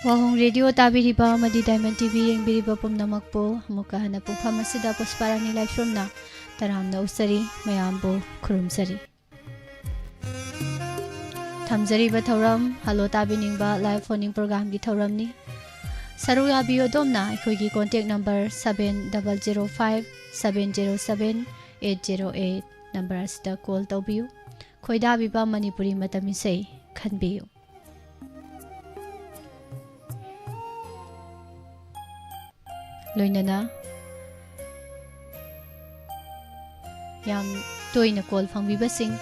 WAHONG Radio tabiriba amadi Diamond TV yengbiriba pumnamakpo amuka hana pumfam asida pusparani live stream na taramna usari mayambo khurumsari thamjariba thauram halo tabiningba live phoning program gi thauramni saru yabiyo domna aikoigi contact number 7005 707 808 number asida call tawbiyu khoida biba manipuri matami sei khanbiyu loinana yam toina call phangbiba sing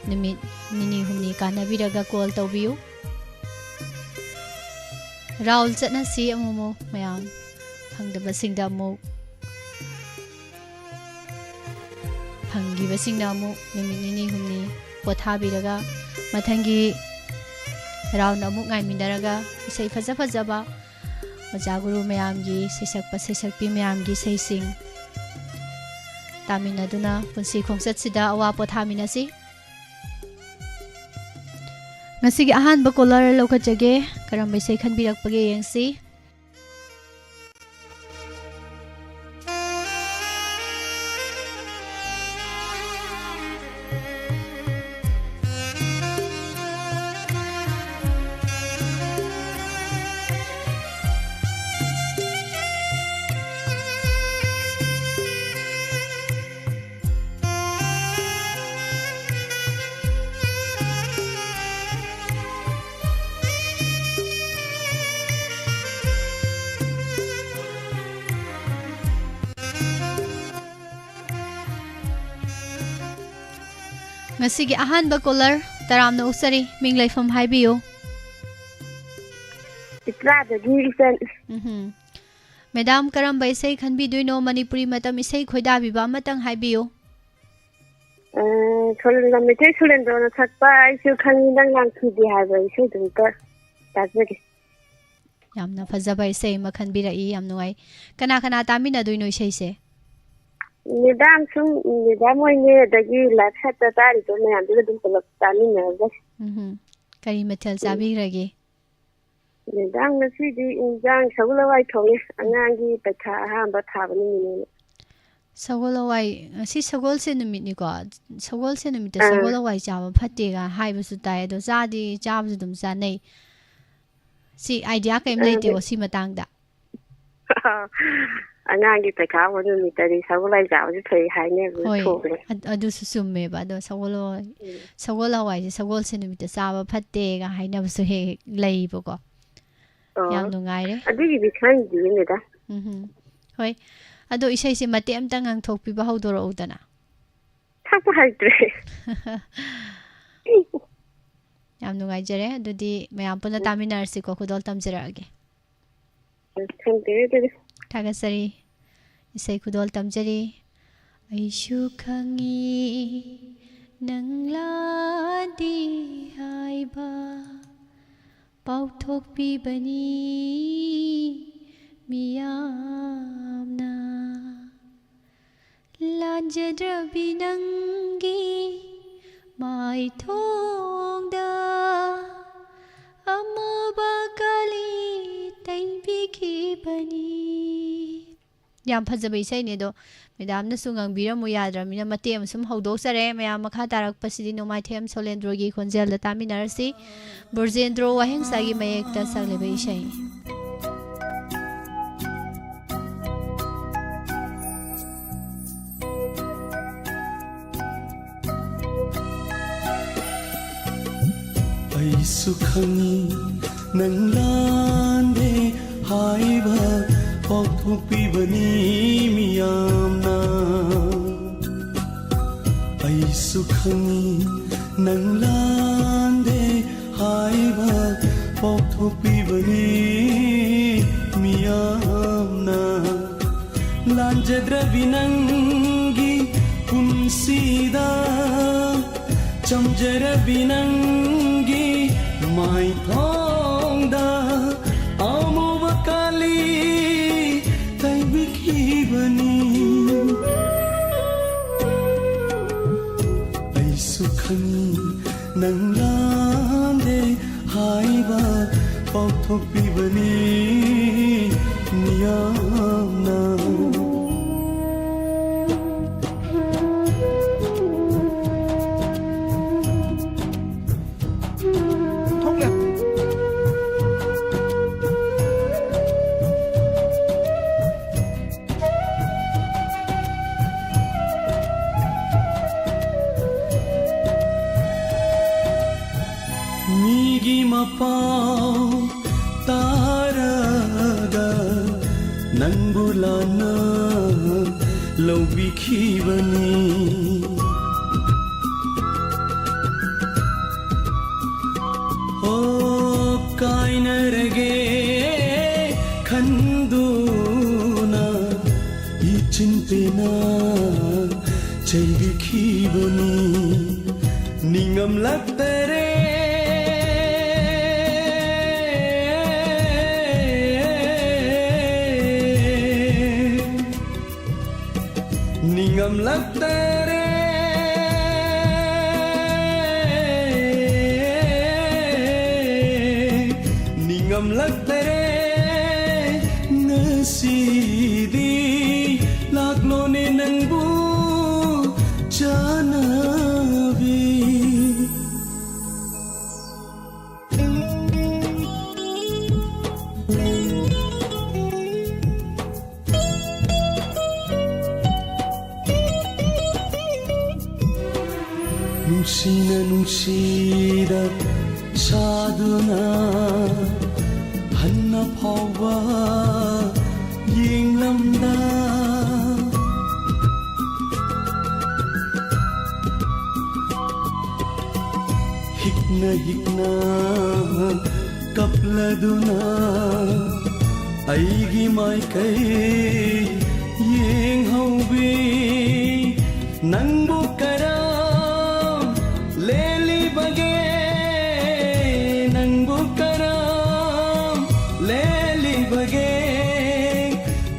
nimit nini humni kanabiraga call tawbiyu raul chatna si amumo mayam phangdaba singda amu phanggiba singda amu nimit nini humni pothabiraga mathangi raul amu ngai mindaraga isai faja fajaba Majaguru mayamgi sesakpi mayamgi seising tamina duna punsi khongsat sida awa pothamina si ngasigi ahan ba color lokajage karambay sei khanbirak page yengsi Ngasigi ahan ba color taramna usari ming laifam haibiyo Itradagi isan Madam karamba isai khanbi duino Manipuri matam isai khoida biba matang haibiyo Solenda mete solenda na thakpa isu khani dang nang khidi haiba isu dumta tajagi Yamna fajaba isai makhan birai yam nuai kana kana tamina duino isai se Nidam sum nidam oine dagi lakha ta tari to me andu dum kolak tani na gas kari mathal sabi rage nidam nasi di injang sagula wai thonge angangi pakha ha ba thabani ni sagol wai si sagol se numit ni ko sagol se numit ta sagol wai jaba phatte ga haibu su tai do jadi jabu dum sa nei si idea kaim leite o si matang da angangi pakha wonu mi tari sagulai jaw ji thei hai ne bu thore adu su summe ba do sagol wai si sagol se numit ta jaba phatte ga haina bu su he lei bo ko yam nungai re adigi bi khan di ne da hoi ado isai se mate amta ngang thokpi ba hodoro udana thakpa haitre yam nungai jare adudi mayam puna taminar si ko khudol tamjara age khande Tagasari isai khudol tamjari aishu khangi nangla di haiba pauthok pi bani miyamna lanjadrabi nangi mai thongda amaba kali taibiki bani yam phajaba isai ne do madam na sungang biramu yadramina matem sum hodok sare mayam makha tarak pasidi no maithem solendro gi khonjel da taminarsi burjendro waheng sagi mayek ta saglebe isai Sukhangi nang lande haiba pauthupi bani miyamna ai sukhangi nang lande haiba pauthupi bani miyamna lanjadra binangi punsida chamjara binangi mai thongda amuba kali tai biki bani ai sukhan nang lande haiba ꯄꯥꯎꯊꯣꯛꯄꯤꯕꯅꯤ ꯃꯤꯌꯥꯝꯅ 미기 마파오 따라가 낭불라나 로비키바니 오 까이나르게 간두나 이친페나 제비키바니 닝엄락다레 Ningam laktere Ningam laktere Nasidi laglone nangbu janavi Nungsina nungsida saduna hanna phawa yenglamda hikna hikna kapladuna aigi mai kai yeng haubi nangbu kara Leli bage nang bukaram Leli bage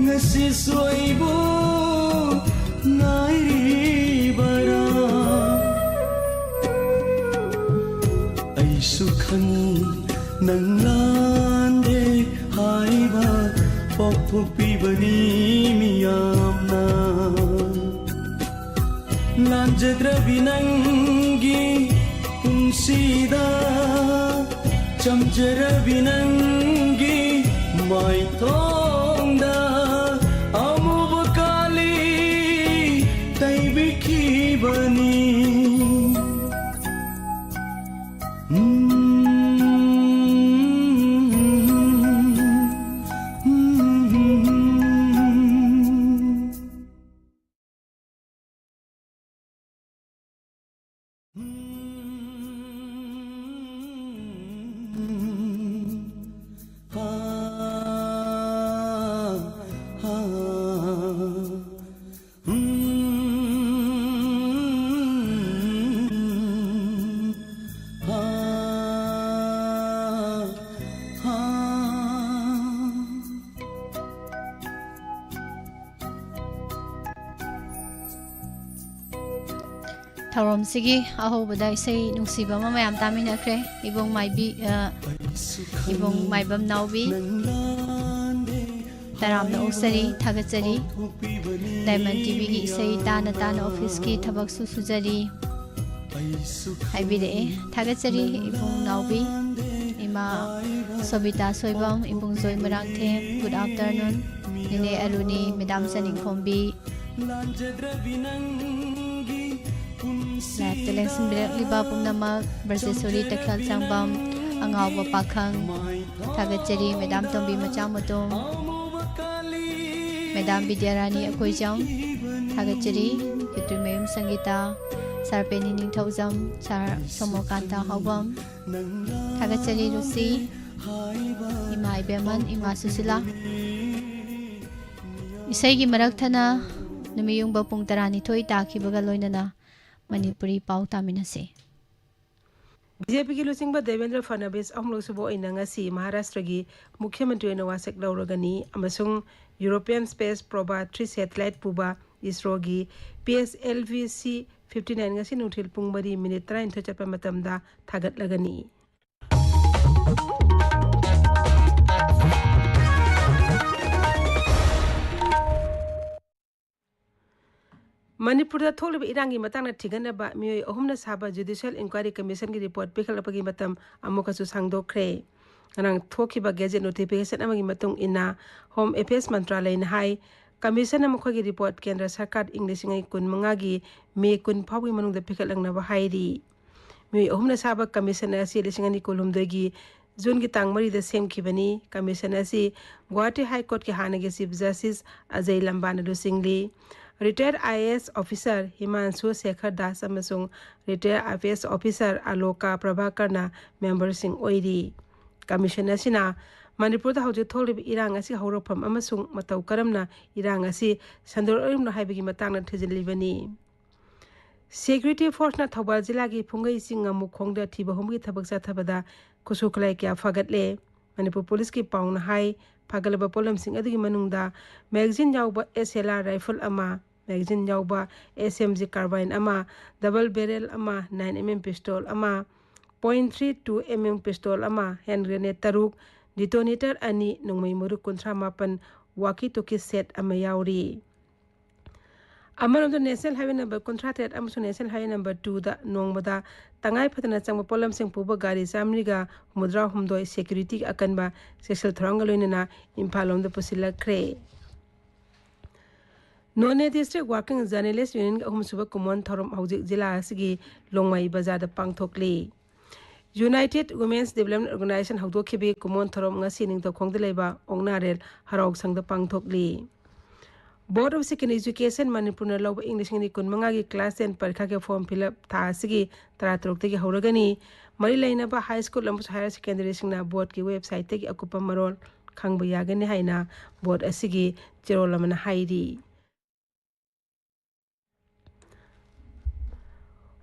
ngasi soibu nairi bara Ay sukhangi nang lande haiba pokpukpibani miyamna Lanjadrabi nangi punsida Chamjarabi nangi maithongda Amubakali taibikibani Thauromsigi ahobada isei nungsiba ma mayam taminakre ibong maibi ibong maibam naubi taramna usari thagachari Diamond TV gi isei tana office ki thabak su sujari haibire thagachari ibong naubi ima Sobita soibam ibong joy marangthe good afternoon nine aruni madam saning khombi Live television liba pumnamak Bersesuri Takhal Changbam Angawa Pakhang Thagachari Madam Tombi Machamutum Madam Vidyarani Akoijam Thagachari Kitrimem Sangita Sarpeni Ningthaujam Sar Somokanta Haubam Thagachari Rusi Ima Ibeman Ima Susila Isaigi Marakthana Numiyung Bapung Tarani Thoi Takhibaga Loinana Manipuri pau taminase BJP की लुसिंग देवेंद्र फडणवीस अमलोग सुबह इनंगसी महाराष्ट्र की मुख्यमंत्री वासक लौरगनी European space Proba 3 satellite पुबा ISRO की PSLV-C 59 ngasi nuthil pung 3 minute 30 chapa matamda thagat lagani Manipur थोलिब इरांगी मतंगना थिगनबा मियोय अहुमना साबा judicial inquiry commission की रिपोर्ट पिखलपगी मतम अमुकसु सांगदोखरे nang thokiba gazette notification amagi matung ina home affairs mantralay na hai commission am khogi report kendra sarkar english ngai kun mangagi me kun phawi manung da phikalang na ba hairi mi ohumna saba commission asi lisingani kolum dogi june gi tangmari da sem khibani commission asi Guwahati high court ki hanagi chief justice ajay lambana do singli retired IAS officer Himanshu Shekhar Das amasung retired IPS officer Aloka Prabhakarna member sing oiri Commission asina Manipur da hauju tholib irang asi haurofam amasung matau karamna irang asi sandor orimna haibigi matangna thijilibani Security force na Thobal jila gi phungai singa mukhongda thiba homgi thabak sa thabada kusuklai kya fagatle Manipur police ki pauna hai fagalaba polam sing adigi manungda magazine yauba SLR rifle ama magazine yauba SMG carbine ama double barrel ama 9mm pistol ama .32 mm pistol ama hand grenade taruk detonator ani nungmai muruk kuntra mapan walkie talkie set ama yauri amarom the national highway number contracted amso national highway number 2 da nongmada tangai phatana changba polam sing puba gari samriga mudra humdoi security akanba special thrangaloinana imphalom da pusila kre None district working journalist union ahumsuba common thorom hauji jila asigi longmai bazar da pangthokli United Women's Development Organization haudokibi common thorom ngasi ningto khongde leba ongnarel harok sangda pangthokli Board of Secondary Education Manipur na lawba English ni kun mangagi class 10 parikha ke form fill up tha asigi taratrok tegi hauragani mari laina ba high school lambu higher secondary singna board ki website tegi akupa marol khangba yagani haina board asigi cherolamana hairi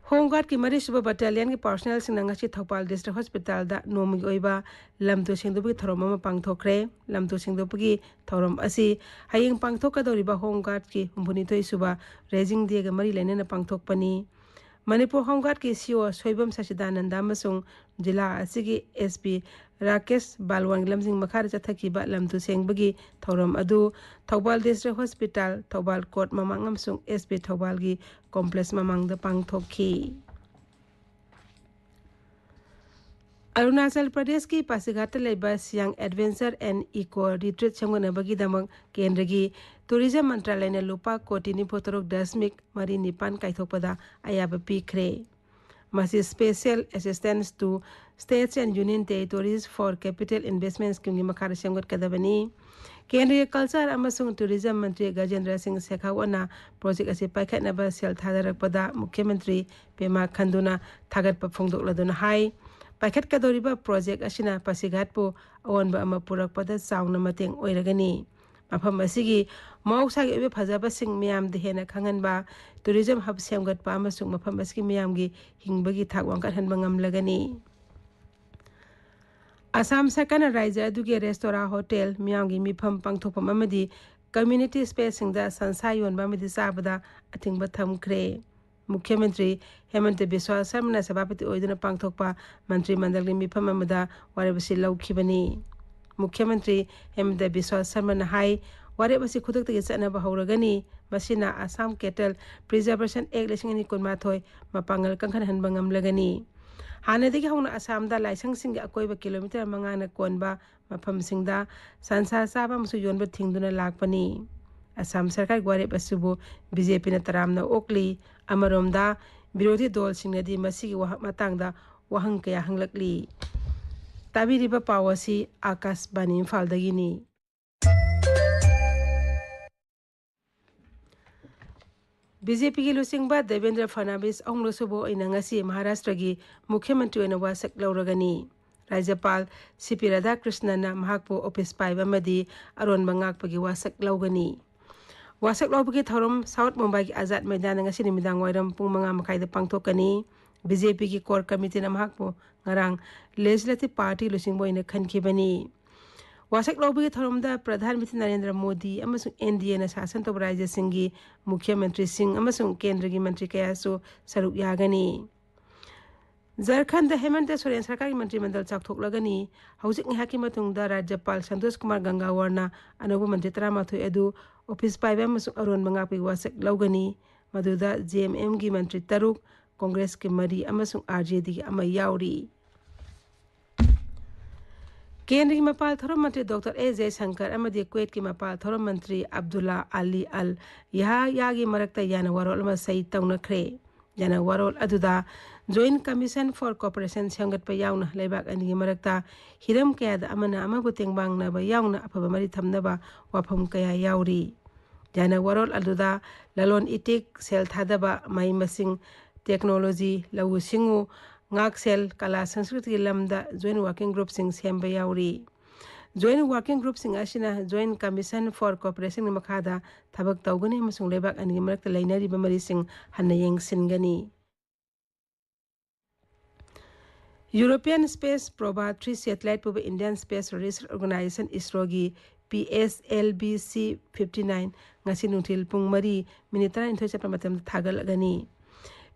Home Guard ki mari suba battalion ki personnel sing ngasi Thopal District Hospital da nomi oiba lamtu singdobi thorom ma pangthokre lamtu singdobi thorom asi hayeng pangthokadoriba Home Guard ki humbuni toi suba raising day ga mari lene na pangthokpani Manipur Home Guard ki CEO Soibam Sasidananda masung jila asigi SP Rakesh Balwang lamjing makhar chathaki ba lamtu sengbagi thorom adu Thopal District Hospital Thopal Court mamangam sung SP Thopal gi complex mamang da pangthokhi Arunachal Pradesh ki Pasighat leba Siang Adventure and Eco Retreat chamgona bagi damang kendragi tourism mantralay na lupa koti ni potorok dasmik mari nipan kaithokpada ayaba pikre masi special assistance to states and union territories for capital investments kingi makhara shamgot kadabani Kendriya Culture amasung Tourism Mantri Gajendra Singh Shekhawana project ase paikhatna ba sel thadarakpada Mukhyamantri Pema Khanduna thagatpa phongdokladuna hai paikhat kadoriba project asina Pasighat po awanba ama purakpada sauna mateng oiragani mafam asigi mausagi obe phajaba sing miyam de hena khanganba tourism hub semgatpa amasung mafam asigi miyamgi hingbagi thak wangkat hanba ngamlagani Assam Sakana Raija Duge Restaurant Hotel Myangi Mifam Pangthopam Amadi Community Space Singda Sansayon Bamidi Sabada Ating Batham Kre Mukhyamantri Hemant Biswa Sarmana Sabapati Oiduna Pangthokpa Mantri Mandali Mifam Amada Warabasi Laukibani Mukhyamantri Hemant Biswa Sarmana Hai Warabasi Khudak Gisana Bahuragani Masina Assam Cattle Preservation Act Lishingani Kunmathoi Mapangal Kankan Hanbangam Lagani Hanadigi hauna Assam da laisang sing akoiba kilometer mangana konba mafam singda sansa saba musu yonba thingduna lakpani Assam sarkar gware basubu BJP na taramna okli amaromda birodhi dol singnadi masigi matangda wahang kaya hanglakli tabiriba pawasi Akas Bani Faldagini BJP ki lusingba Devendra Fadnavis onglosubo inangasi Maharashtra gi Mukhyamantri oina wasak lauragani Rajyapal CP Radhakrishnan na mahakpo office paiba madi aron mangakpagi wasak laugani wasak laubagi thorom South Mumbai ki Azad Maidan ngasi nimidang wairam pung mga makaida pangthokani BJP ki core committee na mahakpo ngarang legislative party lusingbo ina khankhibani Wasak Lobby Tharumda Pradhan Mithri Narendra Modi amasung NDA na sasan to Raja Singhi Mukhyamantri Singh amasung Kendra gi Mantri Kayasu saruk yagani Jharkhand da Hemant Soren Sarkar gi Mantri Mandal chakthok lagani haujik ngihaki matungda Rajyapal Santosh Kumar Gangawarna anubu Mantri Taramathoi edu office paiba amasung aron mangapi wasak laugani मदुदा JMM की मंत्री तरुक कांग्रेस के मरी अमसुंग RJD की अमा याउरी केंद्र की मपाल theorem मंत्री doctor A Jaishankar अमदी Kuwait की मपाल थोरम मंत्री अब्दुल्ला अली अल यागी मरक्ता याना वरोल अमा सही तौनख्रे याना वरोल अदुदा जॉइंट कमीशन फॉर कोऑपरेशन सेमगतपा याउना लेबाक अनि मरक्ता हिरम कयादा अमना अमाबु तेंगबांगनाबा याउना अफबा मरी थमनबा वाफम कया याउरी याना वरोल अदुदा ललोन इटिक सेल थादबा माई मसिंग टेक्नोलॉजी लवु सिंगु ngak-sel kala संस्कृति की lambda joint working group sing semba yauri joint working group sing asina joint commission for cooperation ni makhada thabak tawgani amasung lebak ani marakta lainari ba mari sing hanna yeng singani European Space Probe 3 satellite puba Indian Space Research Organization ISRO gi PSLV-C 59 ngasi nungtil pung mari minitara intho chapra matam thagal gani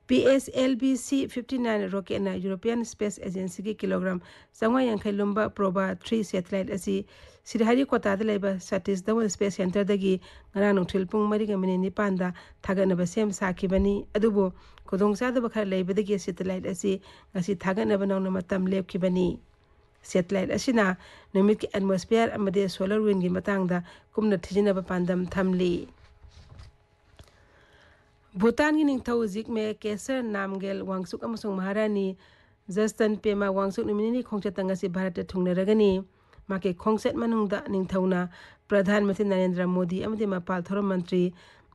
PSLV-C 59 rocket na European Space Agency ki kilogram sangwa yankhai lumba proba 3 satellite asi sirhari kota da leba Satish Dhawan Space Center dagi ngara nungthil pung mari ga mini nipan da thagana ba sem sakibani adubo kodongsa da bakhar leba dagi satellite asi ngasi thagana ba nawna matam lepkibani satellite asina numit ki atmosphere amade solar wind gi matang da kumna thijina ba pandam thamli Bhutan की निंगथौ जिक में केसर नामगेल वांगसुक अमसुंग महारानी Justin Pema वांगसुक निमिनी खोंगचतंग असि भारत थुंगनरगनी माके खोंगसेट मनुंगदा निंगथौना प्रधानमंत्री Narendra Modi अमदि मपाल theorem मंत्री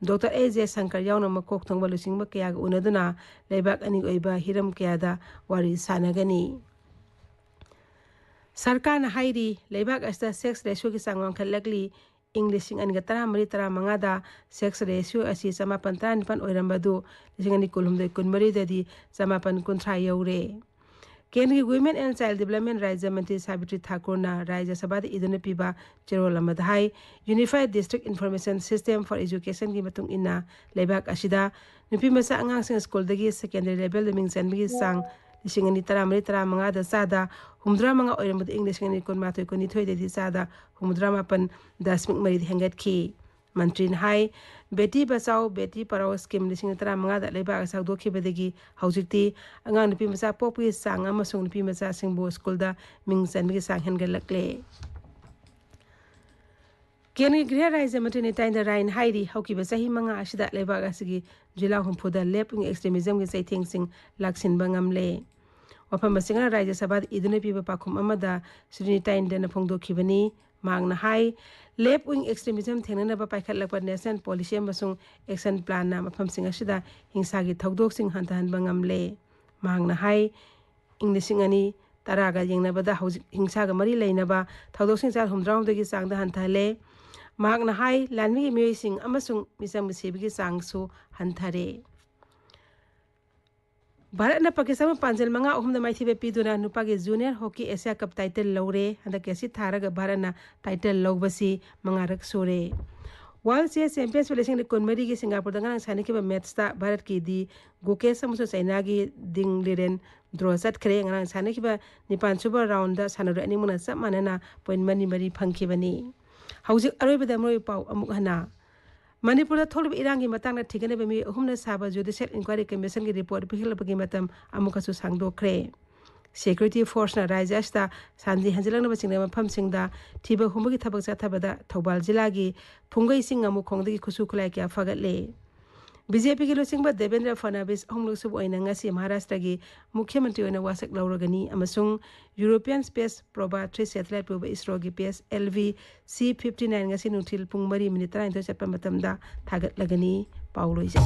doctor A Jaishankar यावना मकोक thongba लुसिंगबा कया उनदुना लेबाक अनि ओइबा हिरम कयादा वारी सानगनी सरकार न हाइरी लेबाक अस्ता सेक्स रेशियो की सांगवांग खलकली English ang gatara mari tara mangada sex ratio asi sama pantan pan oirambadu lisingani kulumde kunmari dadi sama pan kuntra yaure Kengi Women and Child Development Raja Mantri Sabitri Thakur na Raja Sabha iduna piba cherola madhai Unified District Information System for Education gi matung ina lebak asida nupi masa angang sing school dagi secondary level ming sanbi sang lisingani tara mari tara mangada sada humdra manga oiramud English ngani kon matoi kon nithoi dedi sada humdra mapan dasmik mari hengat ki Mantrin hai Beti Bachao Beti Padhao scheme lising tara mangada leba asak dokhi bedegi haujikti angang nupi masa popi sang amasung nupi masa singbo school da ming sanbi sang hengalakle Kengi Griha Raja Mantri Nitain da Rain Hairi hauki basahi manga ashida leba asigi jila humpuda leping extremism gi saithing sing laksin bangamle Wapam Singa Raja Sabha iduna piba pakum amada Srinitain dana phongdokhibani Magna hai left wing extremism thengna ba paikhat lakpa national policy amasung action plan na mafam singa sida hingsa gi thodok sing hantahan bangamle Magna hai inglising ani taraga yengna bada hingsa ga mari leina ba thodok sing char humdraum dagi sangda hanthale Magna hai lanmi gi miyoi sing amasung misam sebi gi sangsu hanthare Bharat na Pakistan panjal manga ahum na maithibe piduna nupa ge junior hockey Asia Cup title lawre handa kesi tharaga Bharat na title lawbasi manga rak sore World Chess Champions Racing de konmeri gi Singapore dangang sani ke match ta Bharat ki di goke samuso China gi ding liren draw sat khre ngang sani ke ba nipan super round da sanadu ani muna sap manana point mani mari phangki bani haujik aroi bada moi pau amuk hana Manipur da tholub irangi matang na thigane bemi humna saba judicial inquiry commission gi report bihil bagi matam amukasu sangdo kre security force na rajasta sandi hanjilang na basing na pham singda thiba humagi thabak cha thabada Thobal jila gi phungai sing amu khongdagi khusu khulai kya fagatle BJP ki losingba Devendra Fadnavis homlok sub oina ngasi Maharashtra gi mukhyamantri oina wasak lauragani amasung European Space Probe 3 satellite puba ISRO gi PSLV C59 ngasi nuthil pung mari minute 30 chappa matamda thagat lagani pauloija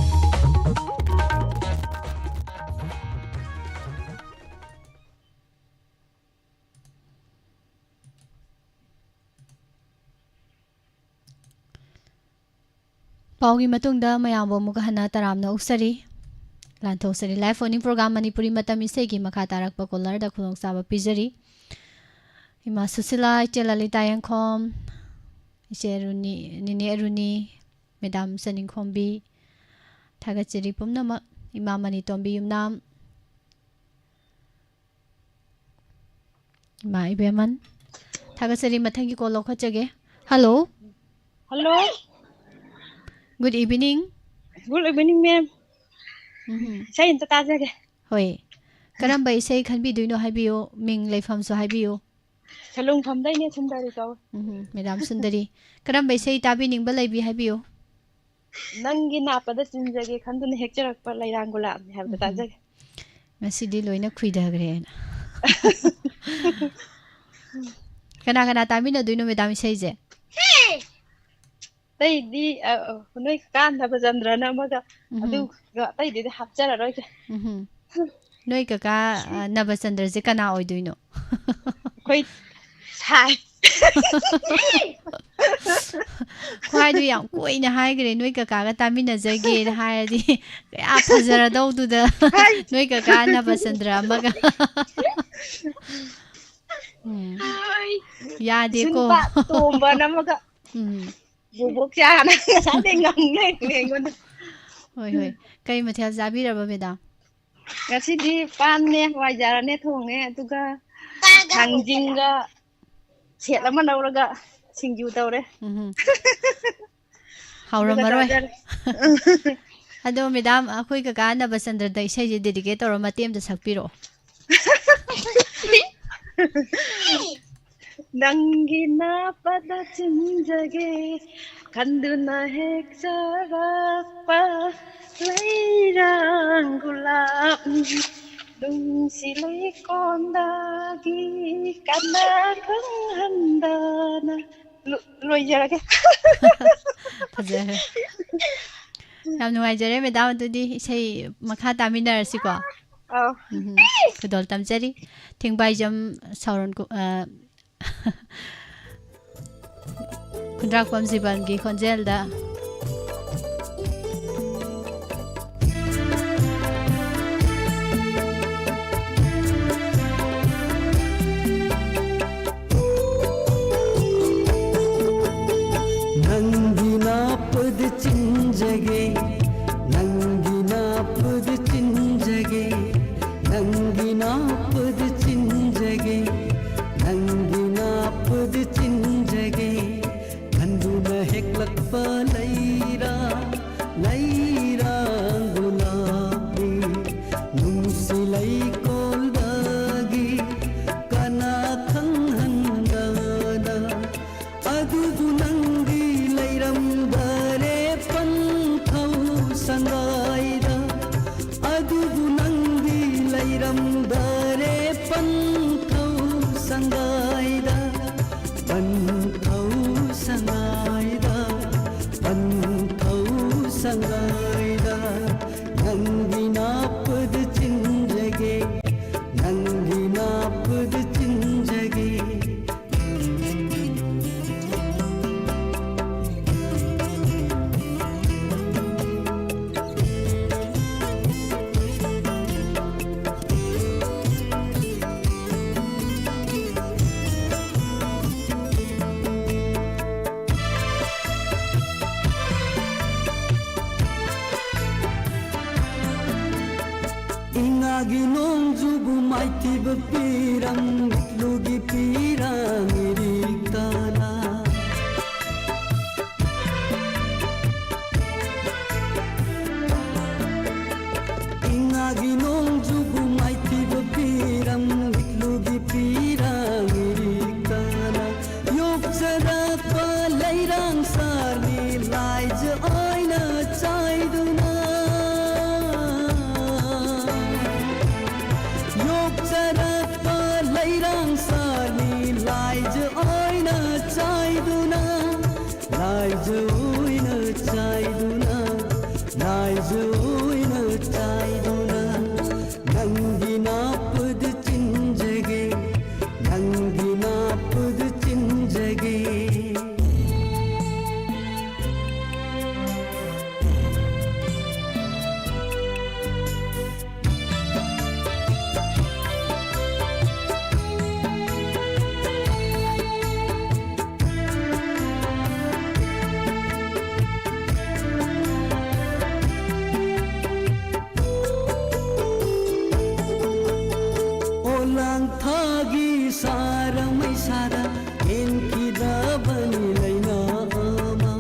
Paugi matungda mayambo muka hana taramna uksari lanthok sari live phoning program manipuri matam isei gi makha tarakpa kolar da khulong saba pijari ima susila chelalita yankhom iseruni nini eruni madam saningkhombi thagachiri pumnama ima mani tombi yumnam ima ibeman thagachiri mathangi kolo khachage hello Hello. Good evening. Good evening, ma'am. ꯏꯁꯩ ꯑꯝꯇ ꯇꯥꯖꯒꯦ ꯍꯣꯏ ꯀꯔꯝꯕ ꯏꯁꯩ ꯈꯟꯕꯤꯗꯣꯏꯅꯣ ꯍꯥꯏꯕꯤꯌꯨ ꯃꯤꯡ ꯂꯩꯐꯝꯁꯨ ꯍꯥꯏꯕꯤꯌꯨ ꯁꯂꯨꯡꯐꯝꯗꯩꯅꯦ ꯁꯨꯟꯗꯔꯤ ꯀꯧ madam Sundari ꯀꯔꯝꯕ ꯏꯁꯩ ꯇꯥꯕꯤꯅꯤꯡꯕ ꯂꯩꯕꯤ ꯍꯥꯏꯕꯤꯌꯨ ꯅꯪꯒꯤ ꯅꯥꯞꯄꯗ ꯆꯤꯟꯖꯒꯦ ꯈꯟꯗꯨꯅ ꯍꯦꯛꯆꯔꯛꯄ ꯂꯩꯔꯥꯡ ꯒꯨꯂꯥꯞꯅꯤ ꯍꯥꯏꯕꯗꯣ ꯇꯥꯖꯒꯦ ꯉꯁꯤꯗꯤ ꯂꯣꯏꯅ ꯈꯨꯏꯗꯈ꯭ꯔꯦꯅ ꯀꯅꯥ ꯀꯅꯥ ꯇꯥꯃꯤꯟꯅꯗꯣꯏꯅꯣ ꯃꯦꯗꯥꯝ ꯏꯁꯩꯁꯦ ꯑꯇꯩꯗꯤ ꯅꯣꯏ ꯀꯥꯟꯊꯕ ꯆꯟꯗ꯭ꯔꯅ ꯑꯃꯒ ꯑꯗꯨꯒ ꯑꯇꯩꯗꯤ ꯍꯥꯞꯆꯔꯔꯣꯏꯒꯦ ꯅꯣꯏ ꯀꯀꯥ ꯅꯕꯆꯟꯗ꯭ꯔꯁꯦ ꯀꯅꯥ ꯑꯣꯏꯗꯣꯏꯅꯣ ꯑꯩꯈꯣꯏ ꯁꯥꯏ ꯈ꯭ꯋꯥꯏꯗꯨ ꯌꯥꯝ ꯀꯣꯏꯅ ꯍꯥꯏꯈ꯭ꯔꯦ ꯅꯣꯏ ꯀꯀꯥꯒ ꯇꯥꯃꯤꯟꯅꯖꯒꯦꯅ ꯍꯥꯏꯔꯗꯤ ꯀꯌꯥ ꯐꯖꯔꯗꯧꯗꯨꯗ ꯅꯣꯏ ꯀꯀꯥ ꯅꯕꯆꯟꯗ꯭ꯔ ꯑꯃꯒ ꯌꯥꯗꯦꯀꯣ ꯏꯁꯨꯅꯨꯄꯥ ꯇꯣꯝꯕꯅ ꯑꯃꯒ ꯕꯣꯕꯣꯛ ꯆꯥꯅ ꯉꯁꯥꯏꯗꯩ ꯉꯪꯂꯩ ꯑꯩꯉꯣꯟꯗ ꯍꯣꯏ ꯍꯣꯏ ꯀꯩ ꯃꯊꯦꯜ ꯆꯥꯕꯤꯔꯕ ꯃꯦꯗꯥꯝ ꯉꯁꯤꯗꯤ ꯄꯥꯟꯅꯦ ꯍꯋꯥꯏꯖꯥꯔꯅꯦ ꯊꯣꯡꯉꯦ ꯑꯗꯨꯒ ꯊꯥꯡꯖꯤꯡꯒ ꯁꯦꯠ ꯑꯃ ꯂꯧꯔꯒ ꯁꯤꯡꯖꯨ ꯇꯧꯔꯦ ꯑꯗꯨꯒ ꯍꯥꯎꯔꯝꯃꯔꯣꯏ ꯆꯥꯖꯔꯦ ꯑꯗꯣ ꯃꯦꯗꯥꯝ ꯑꯩꯈꯣꯏ ꯀꯀꯥ ꯅꯕꯆꯟꯗ꯭ꯔꯗ ꯏꯁꯩꯁꯦ ꯗꯦꯗꯤꯀꯦꯠ ꯇꯧꯔ ꯃꯇꯦꯛ ꯑꯃꯇ ꯁꯛꯄꯤꯔꯛꯑꯣ ꯅꯪꯒꯤ ꯅꯥꯞꯄꯗ ꯆꯤꯟꯖꯒꯦ ꯈꯟꯗꯨꯅ ꯍꯦꯛꯆꯔꯛꯄ ꯂꯩꯔꯥꯡ ꯒꯨꯂꯥꯞꯅꯤ ꯅꯨꯡꯁꯤ ꯂꯩꯀꯣꯟꯗꯒꯤ ꯀꯅꯥ ꯈꯪꯍꯟꯗꯅ ꯂꯣꯏꯖꯔꯒꯦ ꯐꯖꯔꯦ ꯌꯥꯝ ꯅꯨꯡꯉꯥꯏꯖꯔꯦ ꯃꯦꯗꯥꯝ ꯑꯗꯨꯗꯤ ꯏꯁꯩ ꯃꯈꯥ ꯇꯥꯃꯤꯟꯅꯔꯁꯤꯀꯣ ꯑꯧ ꯈꯨꯗꯣꯜ ꯇꯝꯖꯔꯤ ꯊꯦꯡꯕꯥꯏꯖꯝ ꯁꯥꯎꯔꯣꯟ ꯈꯨꯟꯗ꯭ꯔꯥꯛꯄꯝ ꯖꯤꯕꯟꯒꯤ ꯈꯣꯟꯖꯦꯜꯗ ನಂಗಿ ನಾಪದ ಚಿಂಜಗೆ ನಂಗಿ ನಾಪದ ಚಿಂಜಗೆ ನಂಗಿ ನಾಪದ ಚಿಂಜಗೆ ನಂಗಿ ನಾಪದ ಚಿಂಜಗೆ ಕಂದುನ ಹೆಕ್ಲಕ್ಪ ಲೈರಾ ಲೈರಾ ಗುಲಾಬಿ ನುಂಸಿ ಲೈ ಕೋಲ್ದಾಗಿ ಕನ ಖಂಹಂದನ ಅದುದು ನಂಗಿ ಲೈರಂಬರೆ ಪಂಥೌ ಸಂಗಾಯ್ದ ಅದುದು ನಂಗಿ ಲೈರಂಬರೆ ಪಂಥೌ ಸಂಗಾಯ್ದ ಪಂಥೌ ಸಂಗಾಯ್ದ ಪಂಥೌ ಸಂಗಾಯ್ದ ನಂಗಿ ನಾಪದ ಚಿಂಜಗೆ ನಂಗಿ ನಾಪದ ಚಿಂಜಗೆ ingagi nongjubu maitiba pirang lugi pirang iriktana ingagi nongjubu maitiba pirang lugi pirang iriktana yokjara pa lairang sarni laija aina chaiduna yokjarapa lairang sarni laija aina chaiduna laija oina chaiduna laija oina chaiduna nangi napad chinjage nangi napad chinjage lang thagi sara mai sara en kida bani laina ama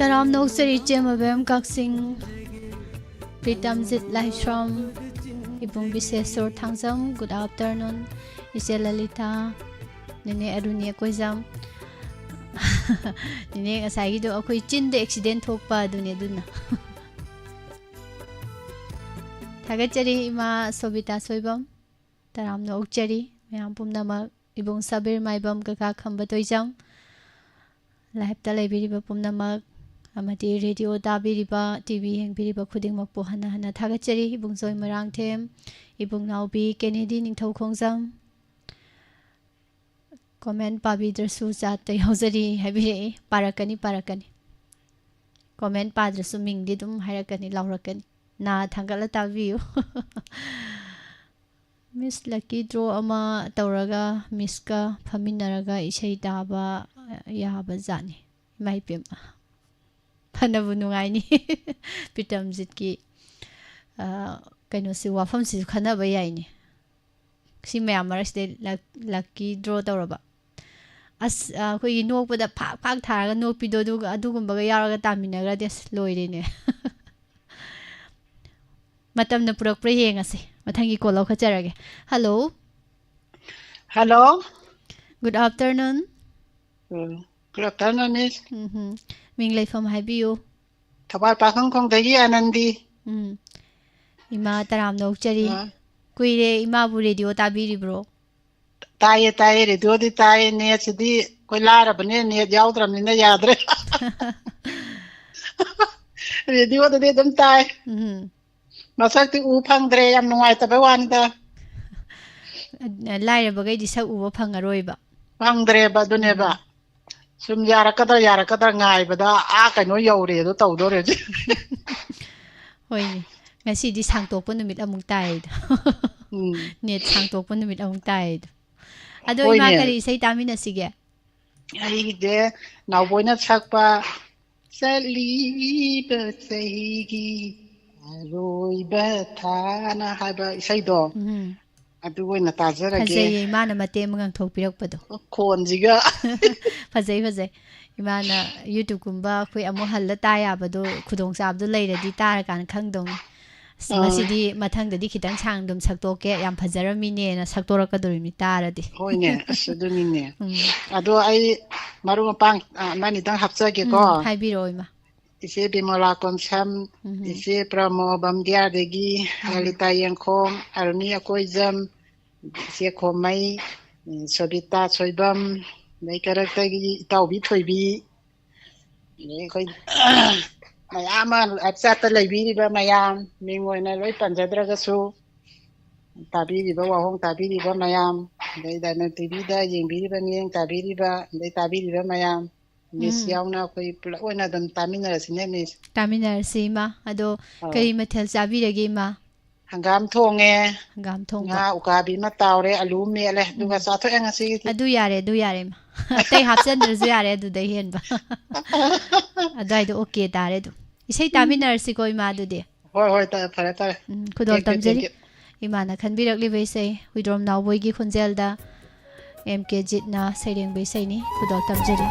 Taram Noksari Jemabem Kaksing Pritamjit Laishram Ibung Bisesor Tangzam. Good afternoon. Ise Lalita Nene Arunia Koizam Nene Asagi do Akoi Chin the accident Hokpa Dunia Duna Tagachari Ima Sobita Soibam Taram Nokchari Mayam Pumnama Ibung Sabir Maibam Kaka Kambatoizam Live Talabiriba Pumnamak Amati Radio Dabiriba TV Hengbiriba Kuding Makpo Hana Hana Tagachari Ibung Soy Marang Tem Ibung Naubi Kennedy Ningtau Kongzam Comment Pabidrasu Zata Yauzari Habiri Parakani Comment Padrasu Ming Didum Harakani Laurakani Na Tangala Taviu Miss Lucky Draw Ama Tauraga Miska Paminaraga Ishei Daba Yaba Zani Mai Pim Panabunungaini Pitam Zitki Kanosi Wafam Si Kanaba Yaini Si Mayamaras de Lucky Draw Tauraba As Kui no put a pak taraga no pido adugumba yaraga taminaga des loirine Matam na purak praying asi Matangi ko law kacharage. Hello. Hello. Good afternoon. Good afternoon, Miss. Minglay from Habiyo. Tawal pakang kong dagi anandi. Ima taram no chari. Kuire ima bu radio tabiri bro. Taye radio di taye net sidi koi lara bane net yaudram nina yadre. Radio di dum taye. Masakti upang dre yam nungai tabe wanda. Laira bagay di sa uwa pangaroy ba? Pang dre ba dune ba? Sum yara kadar ngai ba da kano yaure do tau do re. Hoy ni. Ngasi di sangtok po numit among tayo. Net sangtok po numit among tayo. Ado ima kari say tami na sige. Ay de nauboy na sakpa sa libat sa higi. Rồi ba tha na hai ba isai do adu na ta jara ge Fazay imana mate mangang thokpirak pado khon jiga Fazay imana YouTube kumba khoi amu halla taya bado khudong sab do leiradi tar kan khangdong masidi mathang dadi khitang changdum saktoke yam fajaramine na saktorakadorimi taradi hoine asuduni ne adu ai maru pang mani dang hapsage ko haibiro ima ise bimola konsam ise pramo bamdia degi alita yang khom arni akoizam ise khomai sobita soibam nei karakter gi taubi thoibi nei koi mayama apsata leibi ba mayam mingoina loi panjadra ga su tabi ba wahong tabi ba mayam dei dana tv da yengbi ba nieng tabi ba dei tabi ba mayam Miss yauna koi pula oina dam tamina sine miss tamina sima ado kari mathel sabi ragi ma hangam thonge nga ukabi ma tawre alu mele duga sa tho eng asi adu yare ma tai hapsan dru yare adu dai hen ba adai do okay tare do isai tamina si koi ma du de hoi ta phare ta khudol tamjeri imana khanbirak li bai sai widrom naw boi gi khunjel da mk jitna saireng bai sai ni khudol tamjeri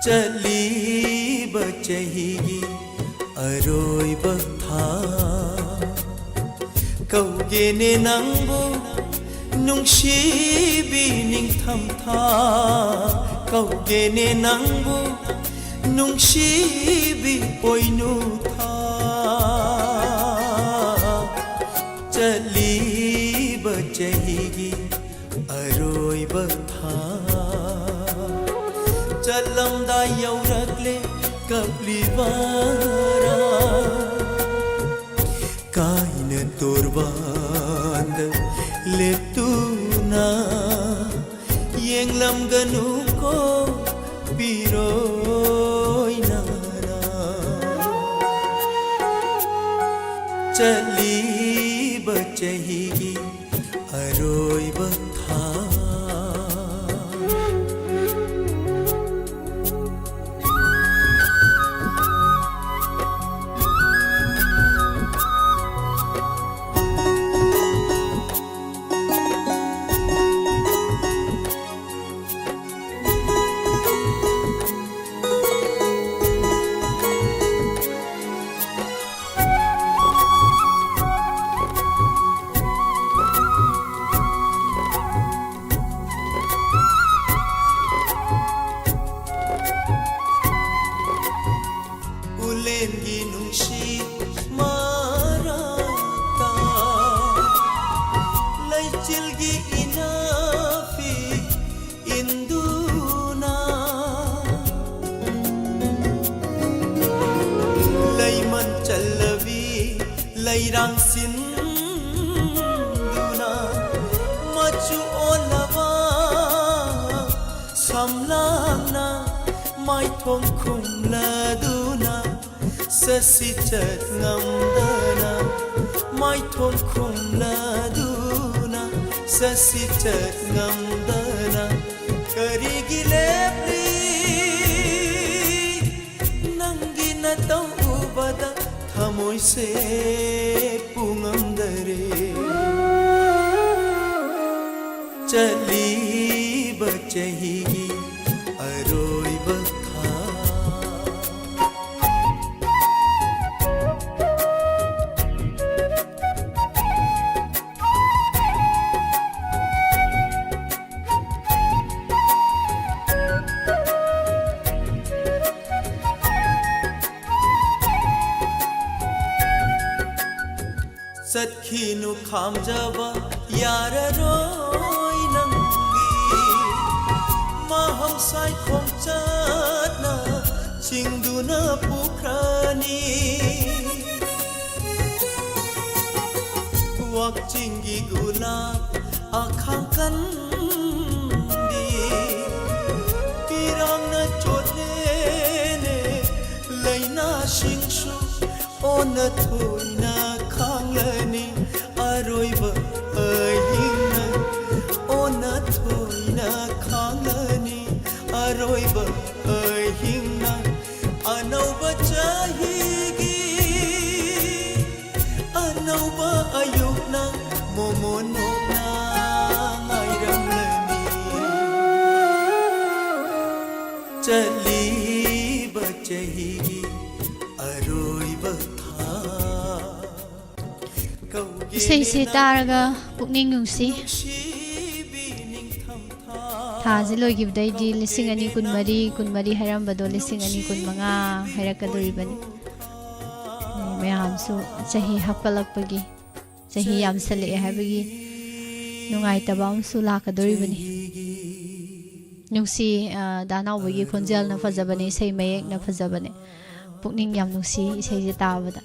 चली बचही अरोई बथा कौगे ने नंगबो नुंगशीबी निंगथम था कौगे ने नंगबो नुंगशीबी पोइनु था चली बचही अरोई बथा Chalamda yauragle kaplivara kaina torband leptuna yenglam ganu ko piroinara chali bachegi aroi batha thong khum la duna sasi chat ngamdana mai thong khum la duna sasi chat ngamdana karigi lepri nangi na tau ubada thamoi se pungamdare chali bachahi aroi bakha satkhinu khamjaba yararoi nangi maham sai khomchatna chingduna pukrani wakchingi gulab akhang kandi pirangna chotlene laina shingshu ona thoina khanglani aroiba ahingna ona thoina khanglani aroiba ahingna anauba chahigi anauba ayukna momonona ngairamlani chali bachahigi aroiba isai se taraga pukning nungsi thaji loigibdai di lising ani kunmari hairambado lising ani kunmanga hairakadoribani mayam su chahi hapkalakpagi chahi yam sale habagi nungai tabam su lakadoribani nungsi danau bagi khonjal na fajabani sei mayek na fajabani pukning yam nungsi isai je tabada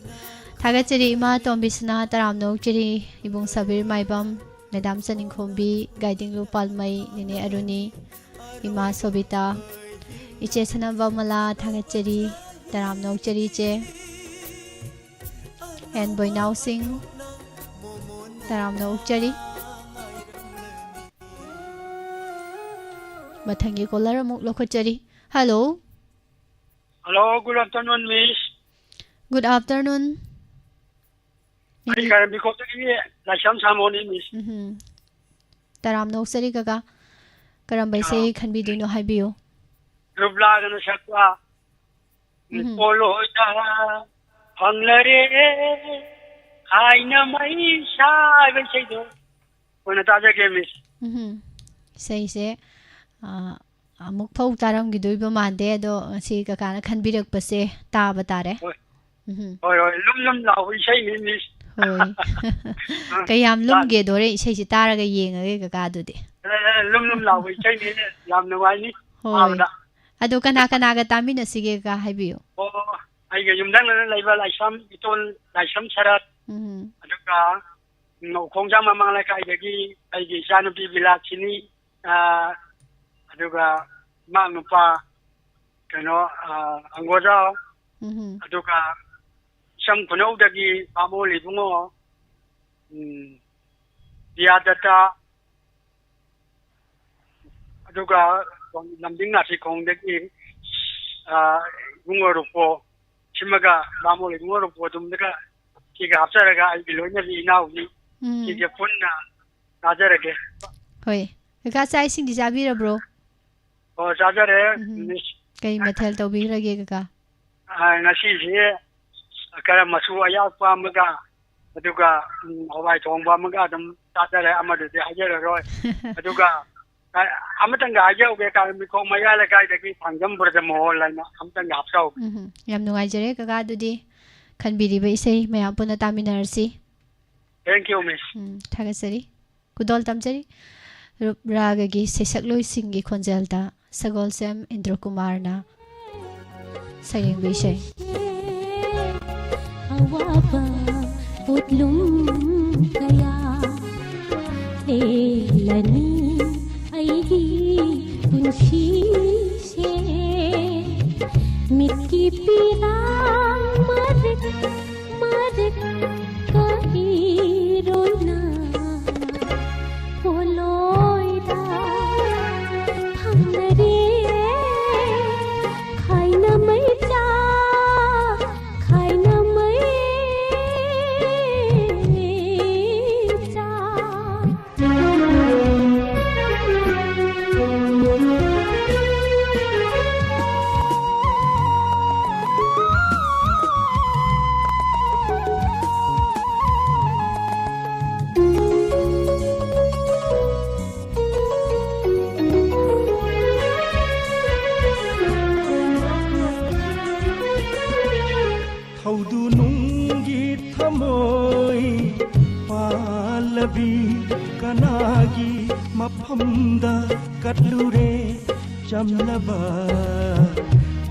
Thagachari ima tombisna taramno chiri ibung sabir maibam Madam Saningkhombi guiding Lupal Mai Nini Aruni ima Sobita iche sanamba mala thagachari taramno chiri che and Boynau Singh taramno chiri mathangi kolar amuk lokhachari hello good afternoon miss good afternoon Ari kaya because ini lasham samoni miss. Taram no sari kaga karam bai sei khanbi dino haibiyo. Rubla gana sakwa. Polo ita hanglare aina mai sa bai sei do. Kona taja ke miss. Sei se amuk phau taram gi doi ba mande do si kaka na khanbirak pase ta batare. Oi lum lau sei miss. Hoi kayam lumge dore isai si taraga yengage kaka dudi lum lau sei ni yam nawai ni hoi adu kana ga tamina sige ka haibiyo ai ga yumdang na laiba laisam itol laisam sarat aduga no khongjam mamang la kai dagi ai gi sanupi bilachini aduga mangnupa kano angoja aduga sam kunau dagi amoli bungo dia data aduga lambing nasi kong dagi bungo rupo chimaga amoli bungo rupo dumdaga kiga hapsaraga ai biloina bi inauji kiga punna najaraga hoi kaka sai sing di jabira bro jajare kai mathel tawbirage kaka ngasi je kara masu ayakpa maga aduga hawai thongba maga dum tatare amadu de hajara roi aduga amatanga ajauge ka mi ko maya la kai dagi thangam burda mohol laina amatanga hapsau yam nungai jare kaka dudi khanbiri ba isai mayam puna taminarsi thank you miss thagasari kudol tamjari raga gi sesakloi singi khonjalda sagol sem Indra Kumar na sayang bisay Awaba putlum kaya lelani aigi punshi se कनागी मफमदा कटलुरे चमलबा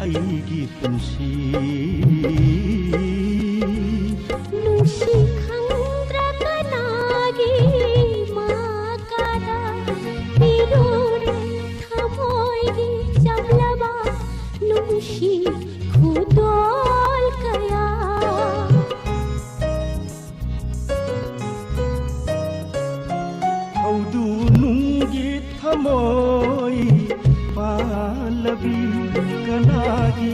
अईगी पुंसी नुशी खंद्रा कनागी माकादा पिरोरे थमोईगी चमलबा नुशी खुदोल कया हौदू नुंगी थमोई पालबी कनागी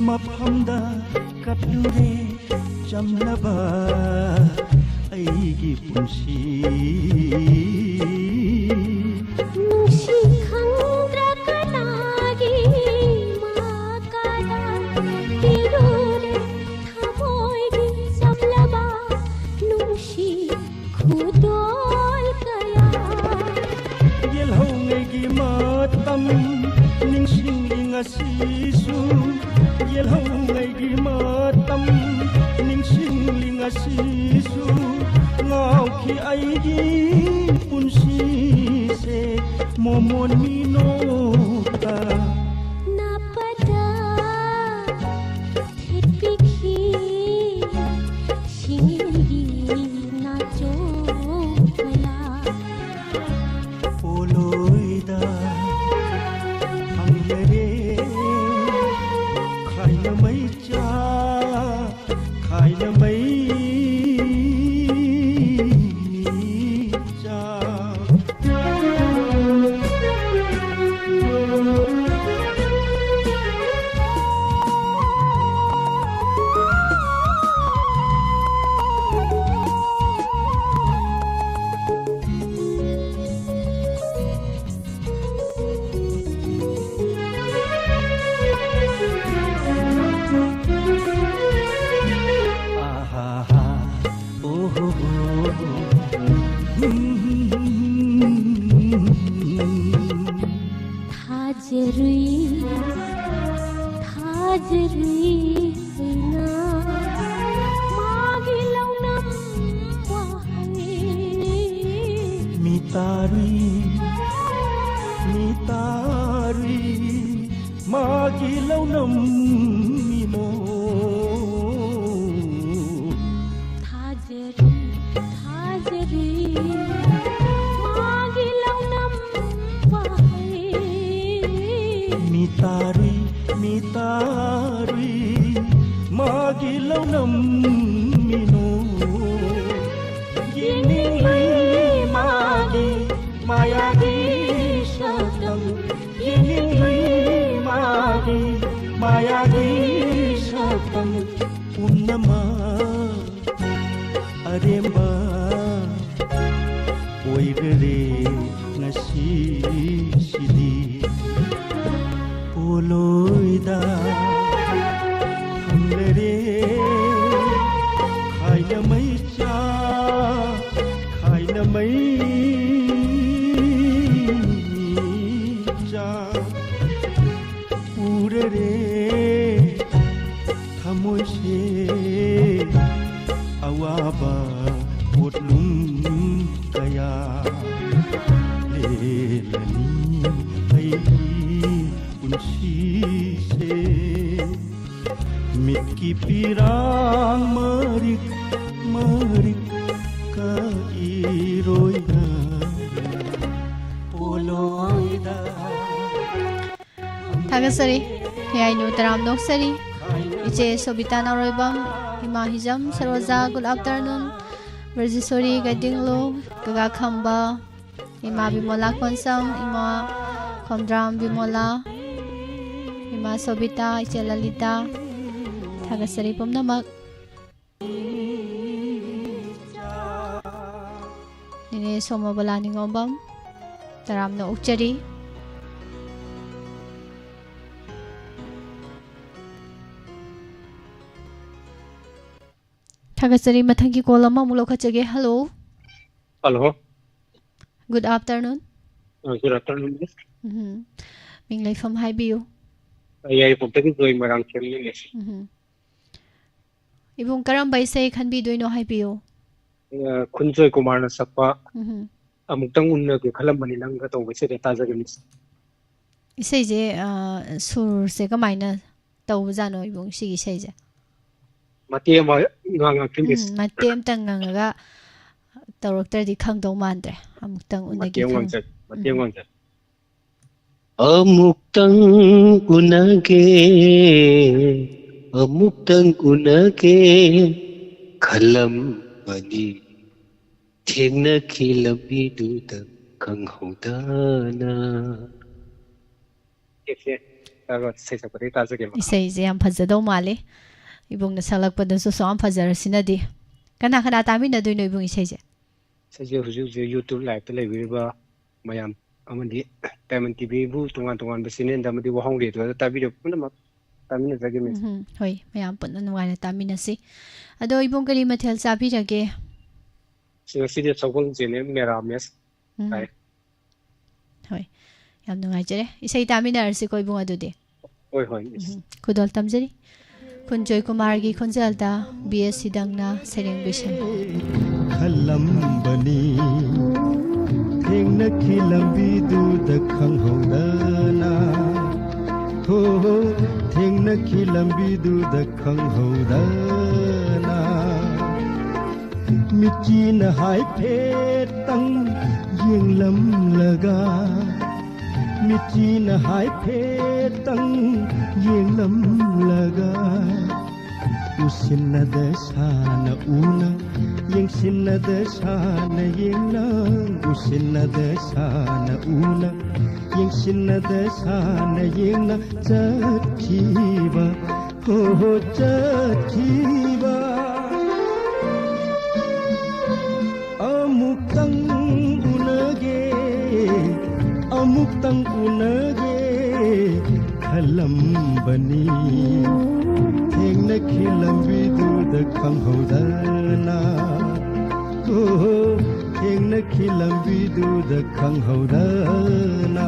मफमदा कटलुरे चमलबा अईगी पुंसी नुशी खंद्रा कनागी माकादा पिरोरे थमोईगी चमलबा नुशी खुदोल कया येलहौंगी मातम निंगसिंगिंग असीसु येलहौंगी मातम निंगसिंगिंग असीसु ngauki aigi punsi se momon minota napada thipiki shingi nacho kala poloida anglere khaina mai cha khaina mai Tagasari, Yainu Taram Noksari, Iche Sobita Naroibam, Himahijam, Saroza, good afternoon, Verzisori, Gadinglo, Gaga Kamba, Ima Bimola Konsam, Ima Komdram Bimola, Ima Sobita, Iche Lalita, Tagasari Pom Namak. Nini Somabala Ningobam, Taram no Ukchari. Tagasari Matangi Kolama Mulokachage, hello. Hello. Good afternoon. Good afternoon. Minglay from Highview. I put the going around Chile. Ibung Karambay say can be doing no Highview. Kunjoy Kumar Sapa. ꯑꯃꯨꯛꯇꯪ ꯎꯟꯅꯒꯦ ꯈꯜꯂꯝꯕꯅꯤ ꯅꯪꯒ ꯇꯧꯕꯁꯤꯗ ꯇꯥꯖꯒꯅꯤ ꯏꯁꯩꯁꯦ ꯁꯨꯔꯁꯦ ꯀꯃꯥꯏꯅ ꯇꯧꯕꯖꯥꯠꯅꯣ ꯏꯕꯨꯡ ꯁꯤꯒꯤ ꯏꯁꯩꯁꯦ ꯃꯇꯦꯛ ꯑꯃ ꯉꯥꯡꯉꯛꯀꯦ ꯃꯤꯁ ꯃꯇꯦꯛ ꯑꯃꯇꯪ ꯉꯪꯉꯒ ꯇꯧꯔꯛꯇ꯭ꯔꯗꯤ ꯈꯪꯗꯧ ꯃꯥꯟꯗ꯭ꯔꯦ ꯑꯃꯨꯛꯇꯪ ꯎꯅꯒꯦ ꯃꯇꯦꯛ ꯈꯪ ꯉꯥꯡꯆꯠ ꯃꯇꯦꯛ ꯉꯥꯡꯆꯠ ꯑꯃꯨꯛꯇꯪ ꯎꯅꯒꯦ ꯑꯃꯨꯛꯇꯪ ꯎꯅꯒꯦ ꯈꯜꯂꯝꯕꯅꯤ ꯊꯦꯡꯅꯈꯤ ꯂꯝꯕꯤꯗꯨꯗ ꯈꯪꯍꯧꯗꯅ ꯁꯩꯁꯛꯄꯗꯒꯤ ꯇꯥꯖꯒꯦ ꯏꯁꯩꯁꯦ ꯌꯥꯝ ꯐꯖꯗꯧ ꯃꯥꯜꯂꯤ ꯏꯕꯨꯡꯅ ꯁꯛꯂꯛꯄꯗꯁꯨ ꯌꯥꯝ ꯐꯖꯔꯁꯤꯅꯗꯤ ꯀꯅꯥ ꯀꯅꯥ ꯇꯥꯃꯤꯟꯅꯗꯣꯏꯅꯣ ꯏꯕꯨꯡ ꯏꯁꯩꯁꯦ ꯏꯁꯩꯁꯦ ꯍꯧꯖꯤꯛ ꯍꯧꯖꯤꯛ ꯌꯨꯇ꯭ꯌꯨꯕ ꯂꯥꯏꯚꯇ ꯂꯩꯕꯤꯔꯤꯕ ꯃꯌꯥꯝ ꯑꯃꯗꯤ ꯗꯥꯏꯃꯟ ꯇꯤꯚꯤꯕꯨ ꯇꯣꯉꯥꯟ ꯇꯣꯉꯥꯟꯕ ꯆꯦꯅꯦꯜꯗ ꯑꯃꯗꯤ ꯋꯥꯍꯣꯡ ꯔꯦꯗꯤꯑꯣꯗ ꯇꯥꯕꯤꯔꯤꯕ ꯄꯨꯝꯅꯃꯛ ꯇꯥꯃꯤꯟꯅꯖꯒꯦ ꯃꯤꯁ ꯍꯣꯏ ꯃꯌꯥꯝ ꯄꯨꯟꯅ ꯅꯨꯡꯉꯥꯏꯅ ꯇꯥꯃꯤꯟꯅꯁꯤ ꯑꯗꯣ ꯏꯕꯨꯡ ꯀꯔꯤ ꯃꯊꯦꯜ ꯆꯥꯕꯤꯔꯒꯦ ꯉꯁꯤꯗꯤ ꯁꯒꯣꯜ ꯆꯦꯅꯦ ꯃꯦꯔꯥꯃꯦꯁ ꯇꯥꯏ ꯍꯣꯏ ꯌꯥꯝ ꯅꯨꯡꯉꯥꯏꯖꯔꯦ ꯏꯁꯩ ꯇꯥꯃꯤꯟꯅꯔꯁꯤꯀꯣ ꯏꯕꯨꯡ ꯑꯗꯨꯗꯤ ꯍꯣꯏ ꯍꯣꯏ ꯃꯤꯁ ꯈꯨꯗꯣꯜ ꯇꯝꯖꯔꯤ ꯈꯨꯟꯖꯣꯏ ꯀꯨꯃꯥꯔꯒꯤ ꯈꯣꯟꯖꯦꯜꯗ ꯕꯤ ꯑꯦꯁ ꯁꯤꯗꯪꯅ ꯁꯩꯔꯦꯡ ꯕꯤꯁꯟ ꯈꯜꯂꯝꯕꯅꯤ ꯊꯦꯡꯅꯈꯤ ꯂꯝꯕꯤꯗꯨꯗ ꯈꯪꯍꯧꯗꯅ ꯍꯣ ꯊꯦꯡꯅꯈꯤ ꯂꯝꯕꯤꯗꯨꯗ ꯈꯪꯍꯧꯗꯅ ꯃꯤꯠꯆꯤꯅ ꯍꯥꯏꯐꯦꯠꯇꯪ ꯌꯦꯡꯂꯝꯂꯒ ꯃꯤꯠꯆꯤꯅ ꯍꯥꯏꯐꯦꯠꯇꯪ ꯌꯦꯡꯂꯝꯂꯒ usinada sana una yengsinada sana yengna usinada sana una yengsinada sana yengna chakhiba ho chakhiba amuktang unage khalambani थेंनखि लंबीदुदा खंहौदना हो थेंनखि लंबीदुदा खंहौदना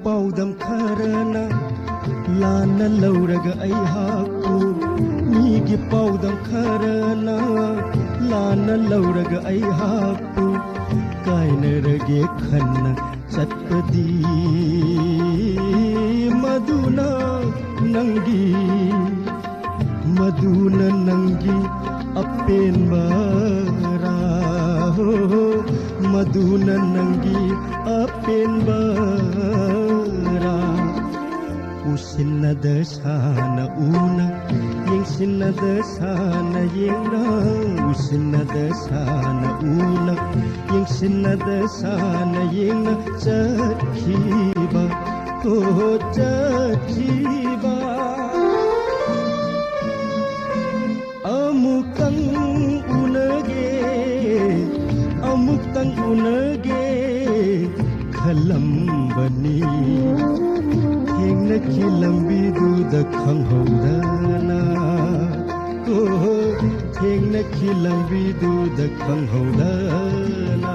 पाउदम खरना लाना लौरग ऐहाकु मीगी पाउदम खरना लाना लौरग ऐहाकु कायनरगे खन्ना चटपदी मधुना नंगी अपेन बारा हो मधुना नंगी अपेन बारा usinada sana una yengsinada sana yengna usinada sana una yengsinada sana yengna chakhiba ho chakhiba amuktang unage khalambani थेंनखि लंबीदुदा खंहौदना हो थेंनखि लंबीदुदा खंहौदना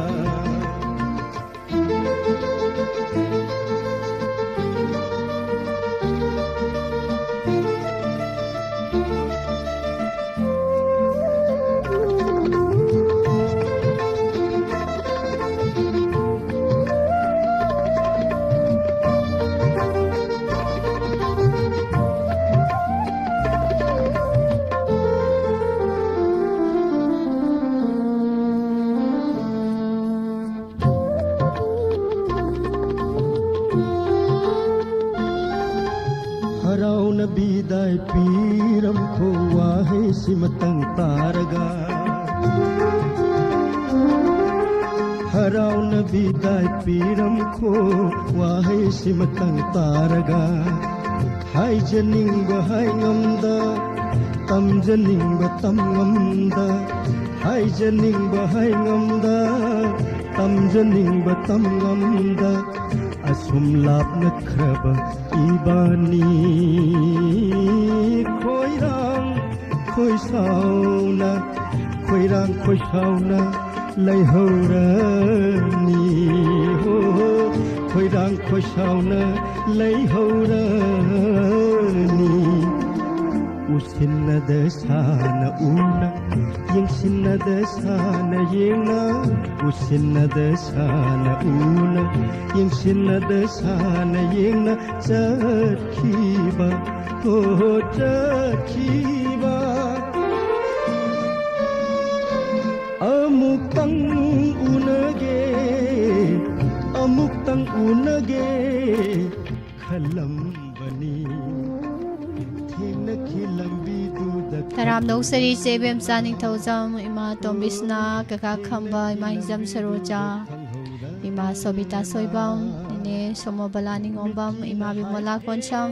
हराउन बिदाय पीरम को वाहे सिमतंग तारगा हराउन बिदाय पीरम को वाहे सिमतंग तारगा हाय जनिंग हाय ngमदा tamjaninga tamngamda haijaninga haingamda tamjaninga tamngamda asum lapna khraba ibani khoirang khoisauna leihaurani ho khoirang khoisauna leihaurani usinnada sana una yengsinnada sana yengna usinnada sana una yengsinnada sana yengna chatkhiba ho chatkhiba amuktang unage khalambani thengna khilambi duda Taram no sari sebem saning thozam ima tombisna kaka khamba ima hizam saroja ima sobita soibam ine somo balani ngombam ima bimola koncham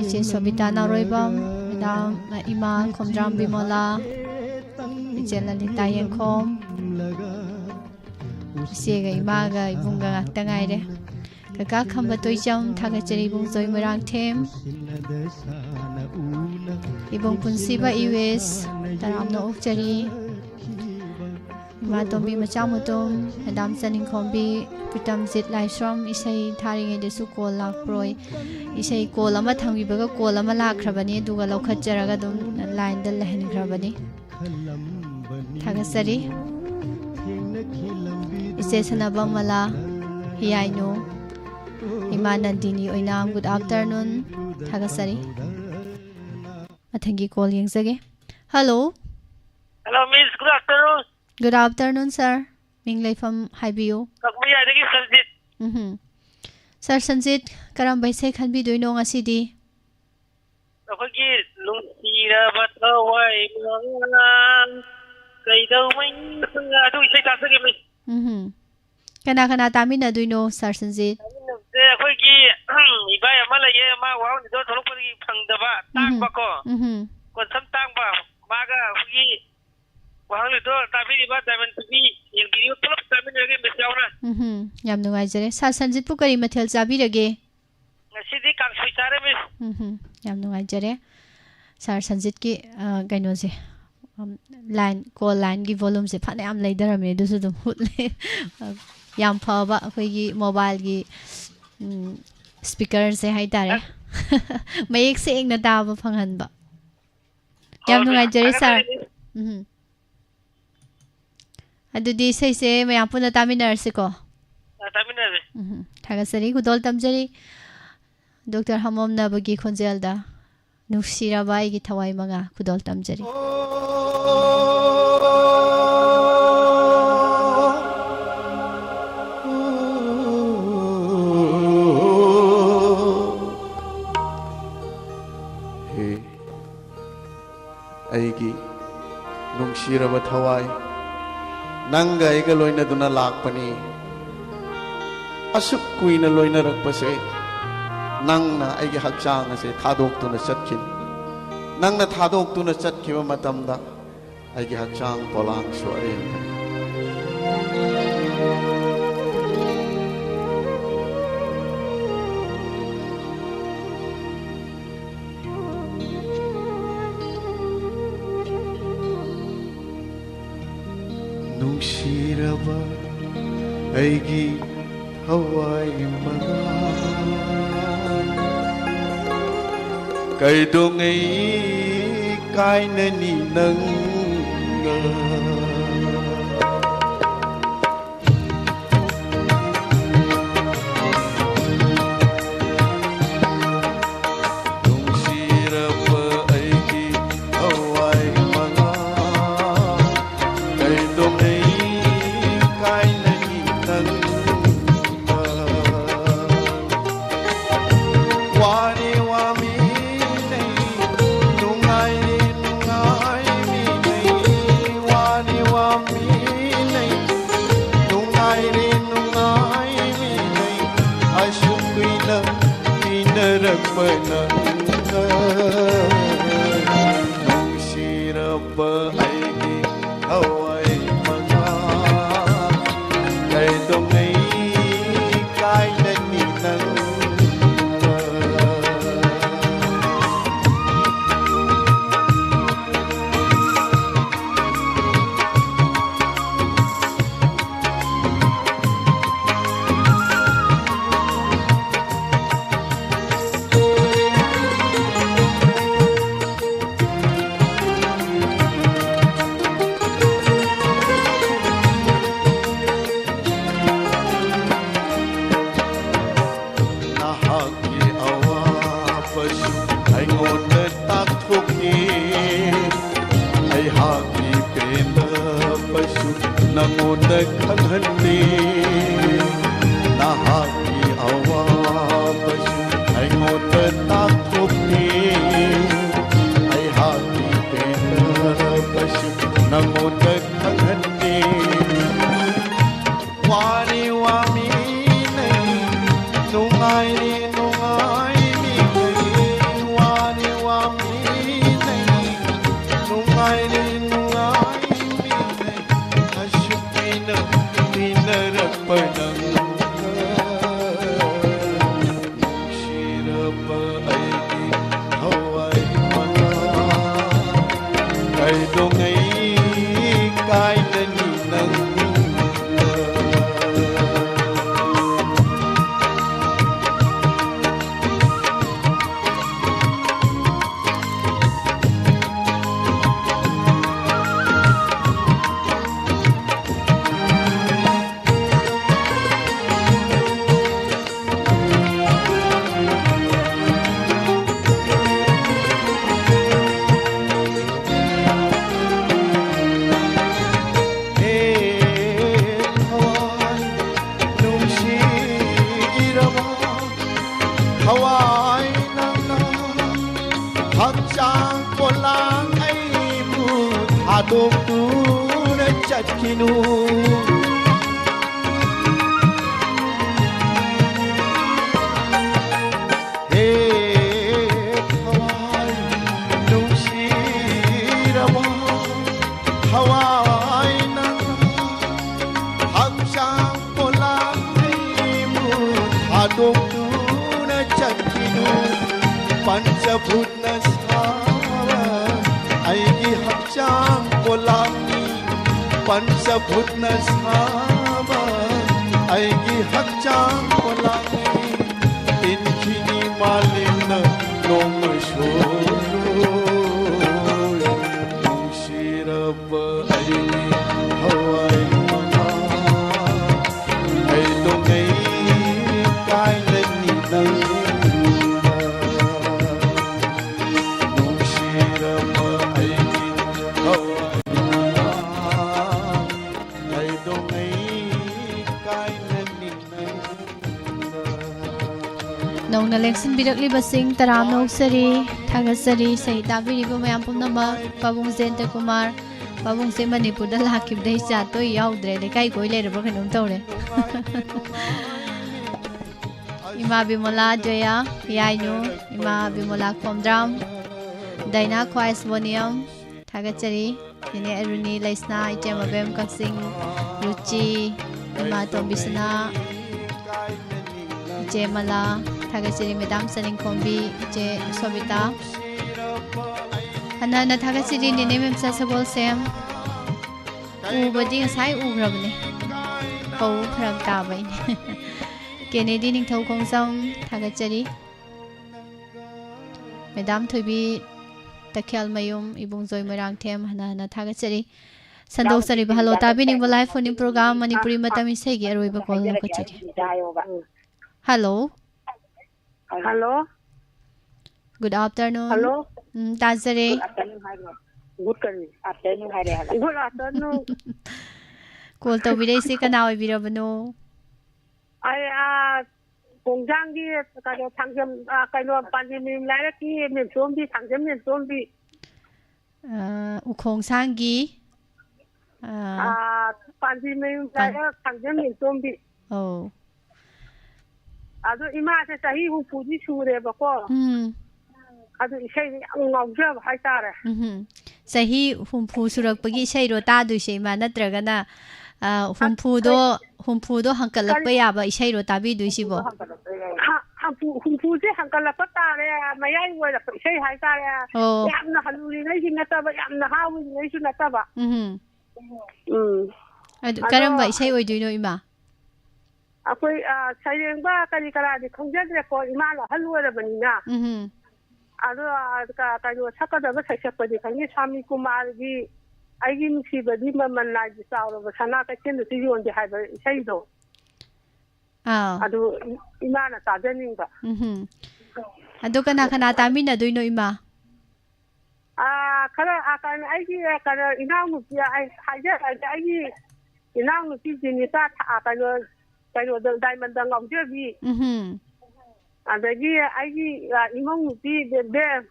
iche sobita naroibam dam ima khomdram bimola iche lalita yengkhom siega ima ga ibunga tangaire kaka khamba toicham thagachari bung zoi marang them ibung punsiba iwes taram no okchari ima tombi machamutum madam saning khombi pitam zit lai shram isai tharinge desu kol lak proi isai kol ama thambibaga kol ama lakhrabani duga lokhatjaraga dum line dal lehen khrabani thagasari ise sanabam mala hiaino ima nandini oinam good afternoon thagasari mathangi call yengsage hello miss, good afternoon. good afternoon sir ming leifam haibiyo Kakmaya dagi Sanjit. sir Sanjit karam baisai khanbi doino ngasidi Akhagi lungsira batawai mga kaidaw may adu isay tasagi miss. kana tamina doino sir Sanjit Akhagi ibaya malaye ma wahong nito tolong pagi pangdaba tangba ko. Kon sam tangba maga akhagi wahong nito tabi diba diamond TV yung video tolong tabi nage miss yaw na. yam nungaijare sir Sanjit pu kari mathel chabirage Sidi kang suisare miss. yam nungaijare sir Sanjit ki gaino je line call line gi volume se phane am leidarame dusu dum hutle yam phaba akhoi mobile gi speaker se hai tare mayek se eng na taba phanghan ba yam nungaijare sir adudi sei se mayam puna taminar se ko Taminare. thagasari gudol tamjari Dr. Hamom Nabagi Khonjelda Nushirabai gi thawai manga kudol tamjari he aigi nungshiraba thawai nanga aiga loina duna lakpani asuk kuina loina rakpase nangna aigi hakchang ase thadok tuna chatkin nangna thadok tuna chatkiba matamda aigi hakchang polang soare nungshiraba aigi hawai maga kaidongai kainani nanga nungsirapa aigi hawai maga kaidongai kainani nanga wani wami nungai mi nei wani wami ꯁꯤꯔꯕ ꯑꯩꯒꯤ ꯊꯋꯥꯏ ꯃꯉꯥ ꯀꯩꯗꯧꯉꯩ ꯀꯥꯏꯅꯅꯤ ꯅꯪ नमोदे खंडे नाहाकी अवाबसु अयोदे ताकुपे अहाकी पेनबसु नमोदे खंडे वारी वामी नहीं नुंगाई नुंगाई नहीं वारी वामी नहीं नुंगाई नौना लेक्सन बिरकलिबा सिंह तराम नौसरी थागसरी सही ताबिरिबा मयाम पुनमक पाबुंग जेंद्र कुमार पाबुंग से मणिपुर दा लाखिबदै जातो याउद्रे लेकाई कोई लेरबा खनम तौरे इमा बिमला जया याइनु इमा बिमला कोमद्राम दैना ख्वाइस वनियम थागचरी इने अरुणी लैसना इटेम अबेम कक्सिंग रुचि इमा तोंबिसना जेमला थागचरी मेदाम सनिंग खोंबी जे सोबिता हना थागचरी निने मेमसा सबोल same Ubdi ngasai ugrabne kau phrak tabai Kennedy ningthau khongsam thagachari Madam Thoibi Takyal Mayum Ibung Joy Marang Them hana thagachari Sandau sari bahalo tabi ning live phone program Manipuri matam isai gi aroiba call na kachake Hello Hello Good afternoon Hello Tazare Good afternoon Good afternoon Call to bidai se kana oi birabano Ai 공장기 가서 당점 아까도 반지님 라이키 민좀비 당점 민좀비 우콩상기 반지님 라이키 당점 민좀비 아주 이마에 사이 후 부지 추래 버고 아주 이세 엉엉져 하이따래 ꯆꯍꯤ ꯍꯨꯝꯐꯨ ꯁꯨꯔꯛꯄꯒꯤ ꯏꯁꯩꯔꯣ ꯇꯥꯗꯣꯏꯁꯦ ꯏꯃꯥ ꯅꯠꯇ꯭ꯔꯒꯅ ꯍꯨꯝꯐꯨꯗꯣ ꯍꯪꯀꯠꯂꯛꯄ ꯌꯥꯕ ꯏꯁꯩꯔꯣ ꯇꯥꯕꯤꯗꯣꯏꯁꯤꯕꯣ ꯍꯨꯝꯐꯨꯁꯦ ꯍꯪꯀꯠꯂꯛꯄ ꯇꯥꯔꯦ ꯃꯌꯥꯏ ꯑꯣꯏꯔꯛꯄ ꯏꯁꯩ ꯍꯥꯏꯇꯥꯔꯦ ꯑꯣ ꯌꯥꯝꯅ ꯍꯜꯂꯨꯔꯤꯉꯩꯁꯨ ꯅꯠꯇꯕ ꯌꯥꯝꯅ ꯍꯥꯎꯔꯤꯉꯩꯁꯨ ꯅꯠꯇꯕ ꯑꯗꯨ ꯀꯔꯝꯕ ꯏꯁꯩ ꯑꯣꯏꯗꯣꯏꯅꯣ ꯏꯃꯥ ꯑꯩꯈꯣꯏ ꯁꯩꯔꯦꯡꯕ ꯀꯔꯤ ꯀꯔꯥꯗꯤ ꯈꯪꯖꯗ꯭ꯔꯦꯀꯣ ꯏꯃꯥꯅ ꯑꯍꯜ ꯑꯣꯏꯔꯕꯅꯤꯅ ꯑꯗꯣ ꯀꯩꯅꯣ ꯁꯛꯀꯗꯕ ꯁꯩꯁꯛꯄꯗꯤ ꯈꯪꯉꯤ ꯁ꯭ꯋꯥꯃꯤ ꯀꯨꯃꯥꯔꯒꯤ ꯑꯩꯒꯤ ꯅꯨꯡꯁꯤꯕꯗꯤ ꯃꯃꯜ ꯅꯥꯏꯗꯤ ꯆꯥꯎꯔꯕ ꯁꯅꯥ ꯀꯩꯊꯦꯜꯗꯁꯨ ꯌꯣꯟꯗꯦ ꯍꯥꯏꯕ ꯏꯁꯩꯗꯣ ꯑꯗꯨ ꯏꯃꯥꯅ ꯇꯥꯖꯅꯤꯡꯕ ꯑꯗꯣ ꯀꯅꯥ ꯇꯥꯃꯤꯟꯅꯗꯣꯏꯅꯣ ꯏꯃꯥ ꯈꯔ ꯀꯩꯅꯣ ꯑꯩꯒꯤ ꯀꯩꯅꯣ ꯏꯅꯥꯎꯅꯨꯄꯤ ꯍꯥꯏꯖꯔꯛꯑꯒꯦ ꯑꯩꯒꯤ ꯏꯅꯥꯎꯅꯨꯄꯤ ꯖꯦꯅꯤꯇꯥ ꯀꯩꯅꯣꯗ ꯗꯥꯏꯃꯟꯗ ꯉꯥꯎꯖꯕꯤ ꯑꯗꯒꯤ ꯑꯩꯒꯤ ꯏꯃꯧ ꯅꯨꯄꯤ ꯕꯦꯝ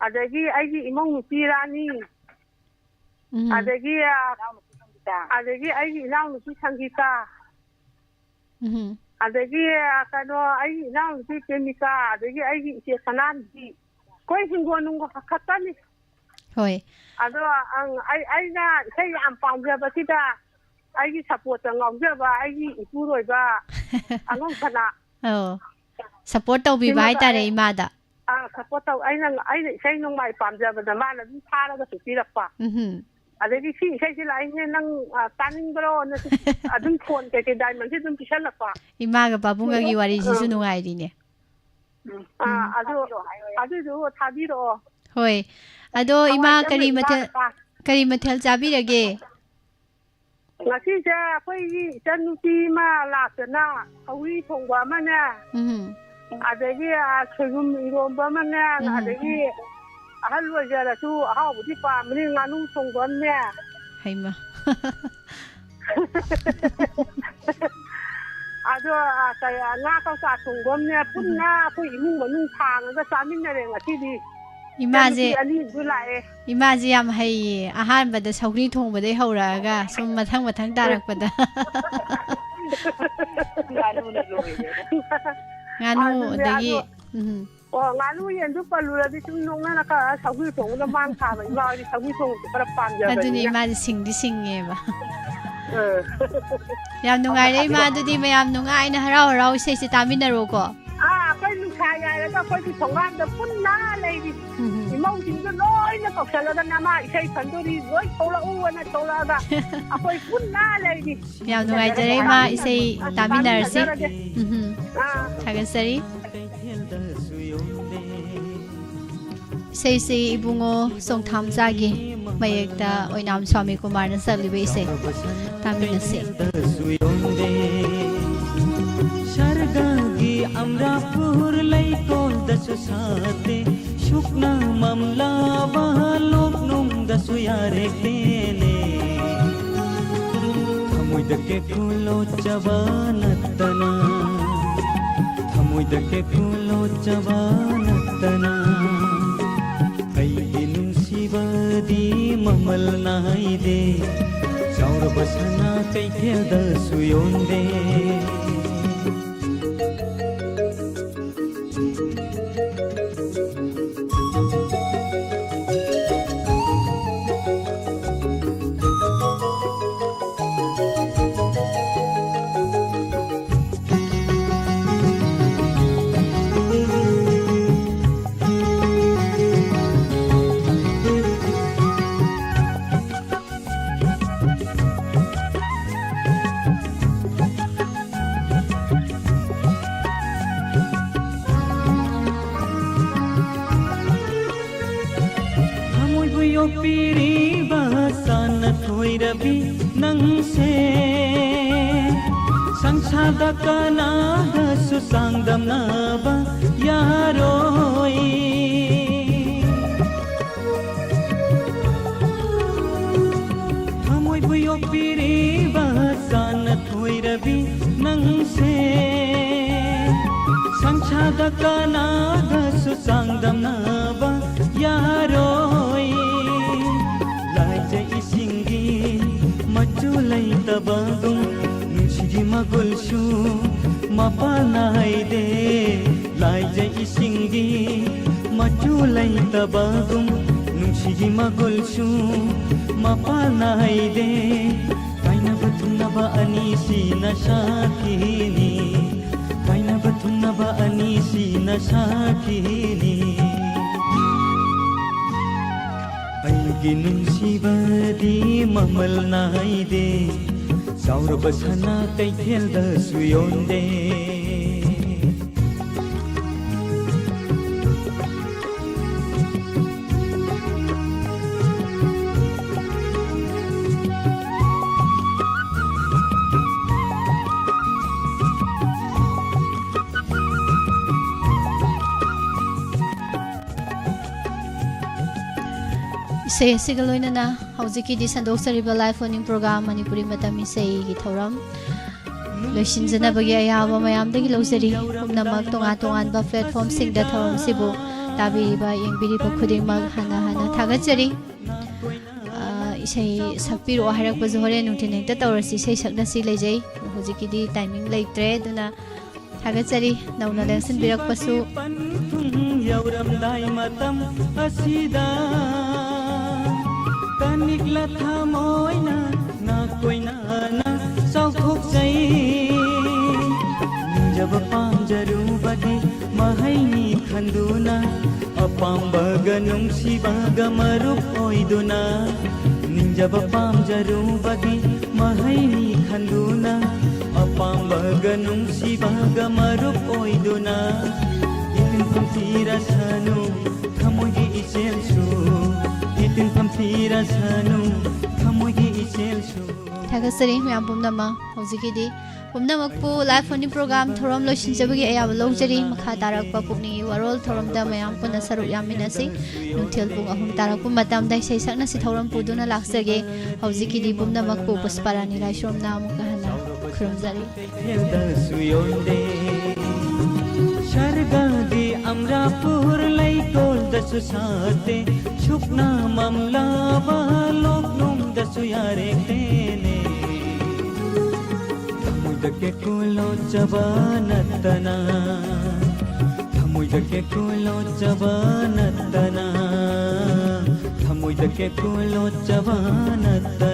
ꯑꯗꯒꯤ ꯑꯩꯒꯤ ꯏꯃꯧ ꯅꯨꯄꯤ ꯔꯥꯅꯤ ꯑꯗꯒꯤ ꯑꯩꯒꯤ ꯏꯅꯥꯎꯅꯨꯄꯤ ꯁꯪꯒꯤꯇꯥ ꯑꯗꯒꯤ ꯀꯩꯅꯣ ꯑꯩꯒꯤ ꯏꯅꯥꯎꯅꯨꯄꯤ ꯄ꯭ꯔꯦꯃꯤꯀꯥ ꯑꯗꯒꯤ ꯑꯩꯒꯤ ꯏꯆꯦ ꯁꯅꯥꯟꯗꯤ ꯑꯩꯈꯣꯏ ꯍꯤꯡꯒꯣꯜ ꯈꯛꯇꯅꯤ ꯍꯣꯏ ꯑꯗꯣ ꯑꯩꯅ ꯏꯁꯩ ꯌꯥꯝ ꯄꯥꯝꯖꯕꯁꯤꯗ ꯑꯩꯒꯤ ꯁꯞꯄꯣꯔꯠꯇ ꯉꯥꯎꯖꯕ ꯑꯩꯒꯤ ꯏꯄꯨꯔꯣꯏꯕ ꯑꯉꯝ ꯐꯅ ꯁꯞꯄꯣꯔꯠ ꯇꯧꯕꯤꯕ ꯍꯥꯏꯇꯥꯔꯦ ꯏꯃꯥꯗ ꯁꯞꯄꯣꯔꯠ ꯇꯧ ꯑꯩꯅ ꯏꯁꯩ ꯅꯣꯡꯃꯥꯏ ꯄꯥꯝꯖꯕꯗ ꯃꯥꯅ ꯑꯗꯨꯝ ꯊꯥꯔꯒꯁꯨ ꯄꯤꯔꯛꯄ ꯑꯗꯒꯤ ꯁꯤ ꯏꯁꯩꯁꯤ ꯂꯥꯛꯏꯅꯦ ꯅꯪ ꯇꯥꯅꯤꯡꯕ꯭ꯔꯣꯅ ꯑꯗꯨꯝ ꯐꯣꯟ ꯀꯩꯀꯩ ꯗꯥꯏꯃꯟꯁꯤ ꯑꯗꯨꯝ ꯄꯤꯁꯜꯂꯛꯄ ꯏꯃꯥꯒ ꯄꯥꯕꯨꯡꯒꯒꯤ ꯋꯥꯔꯤꯁꯤꯁꯨ ꯅꯨꯡꯉꯥꯏꯔꯤꯅꯦ ꯑꯗꯨꯗꯣ ꯊꯥꯕꯤꯔꯛꯑꯣ ꯍꯣꯏ ꯑꯗꯣ ꯏꯃꯥ ꯀꯔꯤ ꯃꯊꯦꯜ ꯆꯥꯕꯤꯔꯒꯦ ꯉꯁꯤꯁꯦ ꯑꯩꯈꯣꯏꯒꯤ ꯏꯆꯟꯅꯨꯄꯤ ꯑꯃ ꯂꯥꯛꯇꯅ ꯁꯧꯒ꯭ꯔꯤ ꯊꯣꯡꯕ ꯑꯃꯅꯦ ꯑꯗꯒꯤ ꯁꯣꯏꯕꯨꯝ ꯏꯔꯣꯝꯕ ꯑꯃꯅꯦ ꯑꯗꯒꯤ ꯑꯍꯜ ꯑꯣꯏꯖꯔꯁꯨ ꯑꯍꯥꯎꯕꯗꯤ ꯄꯥꯝꯕꯅꯤ ꯉꯥꯅꯨ ꯊꯣꯡꯕ ꯑꯃꯅꯦ ꯍꯩꯃ ꯑꯗꯣ ꯉꯥ ꯀꯧꯇꯥ ꯊꯣꯡꯕ ꯑꯃꯅꯦ ꯄꯨꯟꯅ ꯑꯩꯈꯣꯏ ꯏꯃꯨꯡ ꯃꯅꯨꯡ ꯊꯥꯡꯉꯒ ꯆꯥꯃꯤꯟꯅꯔꯦ ꯉꯁꯤꯗꯤ ꯑꯅꯤꯁꯨ ꯂꯥꯛꯑꯦ ꯏꯃꯥꯁꯦ ꯌꯥꯝ ꯍꯩꯌే ꯑꯍꯥꯟꯕꯗ ꯁꯧꯒ꯭ꯔꯤ ꯊꯣꯡꯕꯗꯩ ꯍꯧꯔꯛꯑꯒ ꯁꯨꯝ ꯃꯊꯪ ꯇꯥꯔꯛꯄꯗ ꯉꯥꯅꯨ ꯑꯗꯒꯤ ꯉꯥꯅꯨ ꯌꯦꯟꯗꯨ ꯄꯜꯂꯨꯔꯗꯤ ꯁꯨꯝ ꯅꯣꯡꯅꯔꯒ ꯁꯧꯒ꯭ꯔꯤ ꯊꯣꯡꯕꯗ ꯃꯥꯡ ꯊꯥꯕ ꯏꯃꯥ ꯍꯣꯏꯗꯤ ꯁꯧꯒ꯭ꯔꯤ ꯊꯣꯡꯕꯁꯦ ꯈꯔ ꯄꯥꯝꯖꯕꯅꯤꯅ ꯑꯗꯨꯅꯤ ꯏꯃꯥꯁꯦ ꯁꯤꯡꯉꯦꯕ ꯌꯥꯝ ꯅꯨꯡꯉꯥꯏꯔꯦ ꯏꯃꯥ ꯑꯗꯨꯗꯤ ꯃꯌꯥꯝ ꯅꯨꯡꯉꯥꯏꯅ ꯍꯔꯥꯎ ꯏꯁꯩꯁꯦ ꯇꯥꯃꯤꯟꯅꯔꯣꯀꯣ ꯑꯩꯈꯣꯏ ꯅꯨꯡꯁꯥ ꯌꯥꯏꯔꯒ ꯑꯩꯈꯣꯏꯒꯤ ꯊꯣꯡꯒꯥꯟꯗ ꯄꯨꯟꯅ ꯂꯩꯔꯤ ꯏꯃꯧꯁꯤꯡꯗꯣ ꯂꯣꯏꯅ ꯀꯧꯁꯜꯂꯒ ꯅꯃꯥ ꯏꯁꯩ ꯈꯟꯗꯣꯔꯤ ꯂꯣꯏ ꯊꯣꯛꯂꯛꯎꯅ ꯊꯣꯛꯂꯛꯑꯒ ꯑꯩꯈꯣꯏ ꯄꯨꯟꯅ ꯂꯩꯔꯤ ꯌꯥꯝ ꯅꯨꯡꯉꯥꯏꯖꯔꯦ ꯏꯃꯥ ꯏꯁꯩ ꯇꯥꯃꯤꯟꯅꯔꯁꯤ ꯊꯥꯒꯠꯆꯔꯤ ꯏꯁꯩꯁꯤ ꯏꯕꯨꯡꯉꯣ ꯆꯣꯡꯊꯥꯝꯆꯥꯒꯤ ꯃꯌꯦꯛꯇ ꯑꯣꯏꯅꯥꯝ ꯁ꯭ꯋꯥꯃꯤ ꯀꯨꯃꯥꯔꯅ ꯁꯛꯂꯤꯕ ꯏꯁꯩ ꯇꯥꯃꯤꯟꯅꯁꯤ ꯁꯔꯒꯒꯤ ꯑꯝꯔꯥꯄꯨꯔ ꯂꯩꯇꯣꯜꯗꯁꯨ ꯁꯥꯠꯇꯦ ꯁꯨꯛꯅ ꯃꯝꯂꯥꯕ ꯂꯣꯛꯅꯨꯡꯗꯁꯨ ꯌꯥꯔꯦꯛꯇꯦꯅꯦ ꯊꯃꯣꯏꯗ ꯀꯦꯀꯨꯂꯣꯠꯆꯕ ꯅꯠꯇꯅ ꯊꯃꯣꯏꯗ ꯀꯦꯀꯨꯂꯣꯠꯆꯕ ꯅꯠꯇꯅ ꯑꯩꯒꯤ ꯅꯨꯡꯁꯤꯕꯗꯤ ꯃꯃꯜ ꯅꯥꯏꯗꯦ ꯆꯥꯎꯔꯕ ꯁꯅꯥ ꯀꯩꯊꯦꯜꯗꯁꯨ ꯌꯣꯟꯗꯦ ꯌꯣꯛꯄꯤꯔꯤꯕ ꯁꯥꯟꯅ ꯊꯣꯏꯔꯕꯤ ꯅꯪꯁꯦ ꯁꯪꯁꯥꯔꯗ ꯀꯅꯥꯗꯁꯨ ꯆꯥꯡꯗꯝꯅꯕ ꯌꯥꯔꯣꯏ ꯊꯃꯣꯏꯕꯨ ꯌꯣꯛꯄꯤꯔꯤꯕ ꯁꯥꯟꯅ ꯊꯣꯏꯔꯕꯤ ꯅꯪꯁꯦ ꯁꯪꯁꯥꯔꯗ ꯀꯅꯥꯗꯁꯨ ꯆꯥꯡꯗꯝꯅꯕ ꯌꯥꯔꯣꯏ ꯂꯥꯏꯖ ꯏꯁꯤꯡꯒꯤ ꯃꯆꯨ ꯂꯩꯇꯕꯒꯨꯝ ꯅꯨꯡꯁꯤꯒꯤ ꯃꯒꯨꯜꯁꯨ ꯃꯄꯥꯜ ꯅꯥꯏꯗꯦ ꯂꯥꯏꯖ ꯏꯁꯤꯡꯒꯤ ꯃꯆꯨ ꯂꯩꯇꯕꯒꯨꯝ ꯅꯨꯡꯁꯤꯒꯤ ꯅꯨꯡꯁꯤꯒꯤ ꯃꯒꯨꯜꯁꯨ ꯃꯄꯥꯜ ꯅꯥꯏꯗꯦ ꯀꯥꯏꯅꯕ ꯊꯨꯡꯅꯕ ꯑꯅꯤꯁꯤꯅ ꯁꯥꯈꯤꯅꯤ ꯀꯥꯏꯅꯕ ꯊꯨꯡꯅꯕ ꯑꯅꯤꯁꯤꯅ ꯁꯥꯈꯤꯅꯤ ꯑꯩꯒꯤ ꯅꯨꯡꯁꯤꯕꯗꯤ ꯃꯃꯜ ꯅꯥꯏꯗꯦ ꯆꯥꯎꯔꯕ ꯁꯅꯥ ꯀꯩꯊꯦꯜꯗꯁꯨ ꯌꯣꯟꯗꯦ इसे सिगा लोइनना हौजिकी संदोक्सरिबा लाइव फोनिंग प्रोग्राम मणिपुरी मतम इसेगी थौरम लोइसिनजनबगी अयाबा मयामदगी लौजरी पुमनमक तोंगा तोंगानबा प्लेटफॉर्म सिंगदा थौरम सिबु ताबिरिबा यंगबिरिबा खुदिंगमक हाना हाना थागतजरी इसे सकपिरो हायरकबजु होरे नुंथिन हेक्ता तौरसि इसे सकनसि लेजै हौजिकीदी टाइमिंग लेत्रे दुना थागतजरी नौना लेंसनबिरकपसु यौरमदाय मतम असिदा तनिकला थामोइना ना कोइना ना चौथोक्सै जब पामजरुबगी महैनी खन्दुना अपाम्बगा नुंसिबागा मरुप ओइदुना निंजब पामजरुबगी महैनी खन्दुना अपाम्बगा नुंसिबागा मरुप ओइदुना इतिन फमतीरा सानु थमोगी इसेलसु इतिन फमतीरा सानु थमोगी इसेलसु थागसरी ma'am पुमनमा हौजिकीदी पुमनमकपु live phoning programme theorem लोइसिनजबगी अयाबा लौजरी मखा तारकपा पुकनिंगी वरोल थोरमदा मयाम पुना सरुक यामिनसि नुंथेल पुंग अहुम तारकपु मतमदा इसे सकनसि थोरम पुदुना लाक्सगे हौजिकीदी पुमनमकपु पुष्पारानी लाइसोमना अमुका हना खुरुमजरी शरगादी अमरापुर लैकोल दसु साते शुकना ममलावा लोकनुम दसु यारे तेने थमुदके कुलो जबानतना थमुदके कुलो जबानतना थमुदके कुलो जबानतना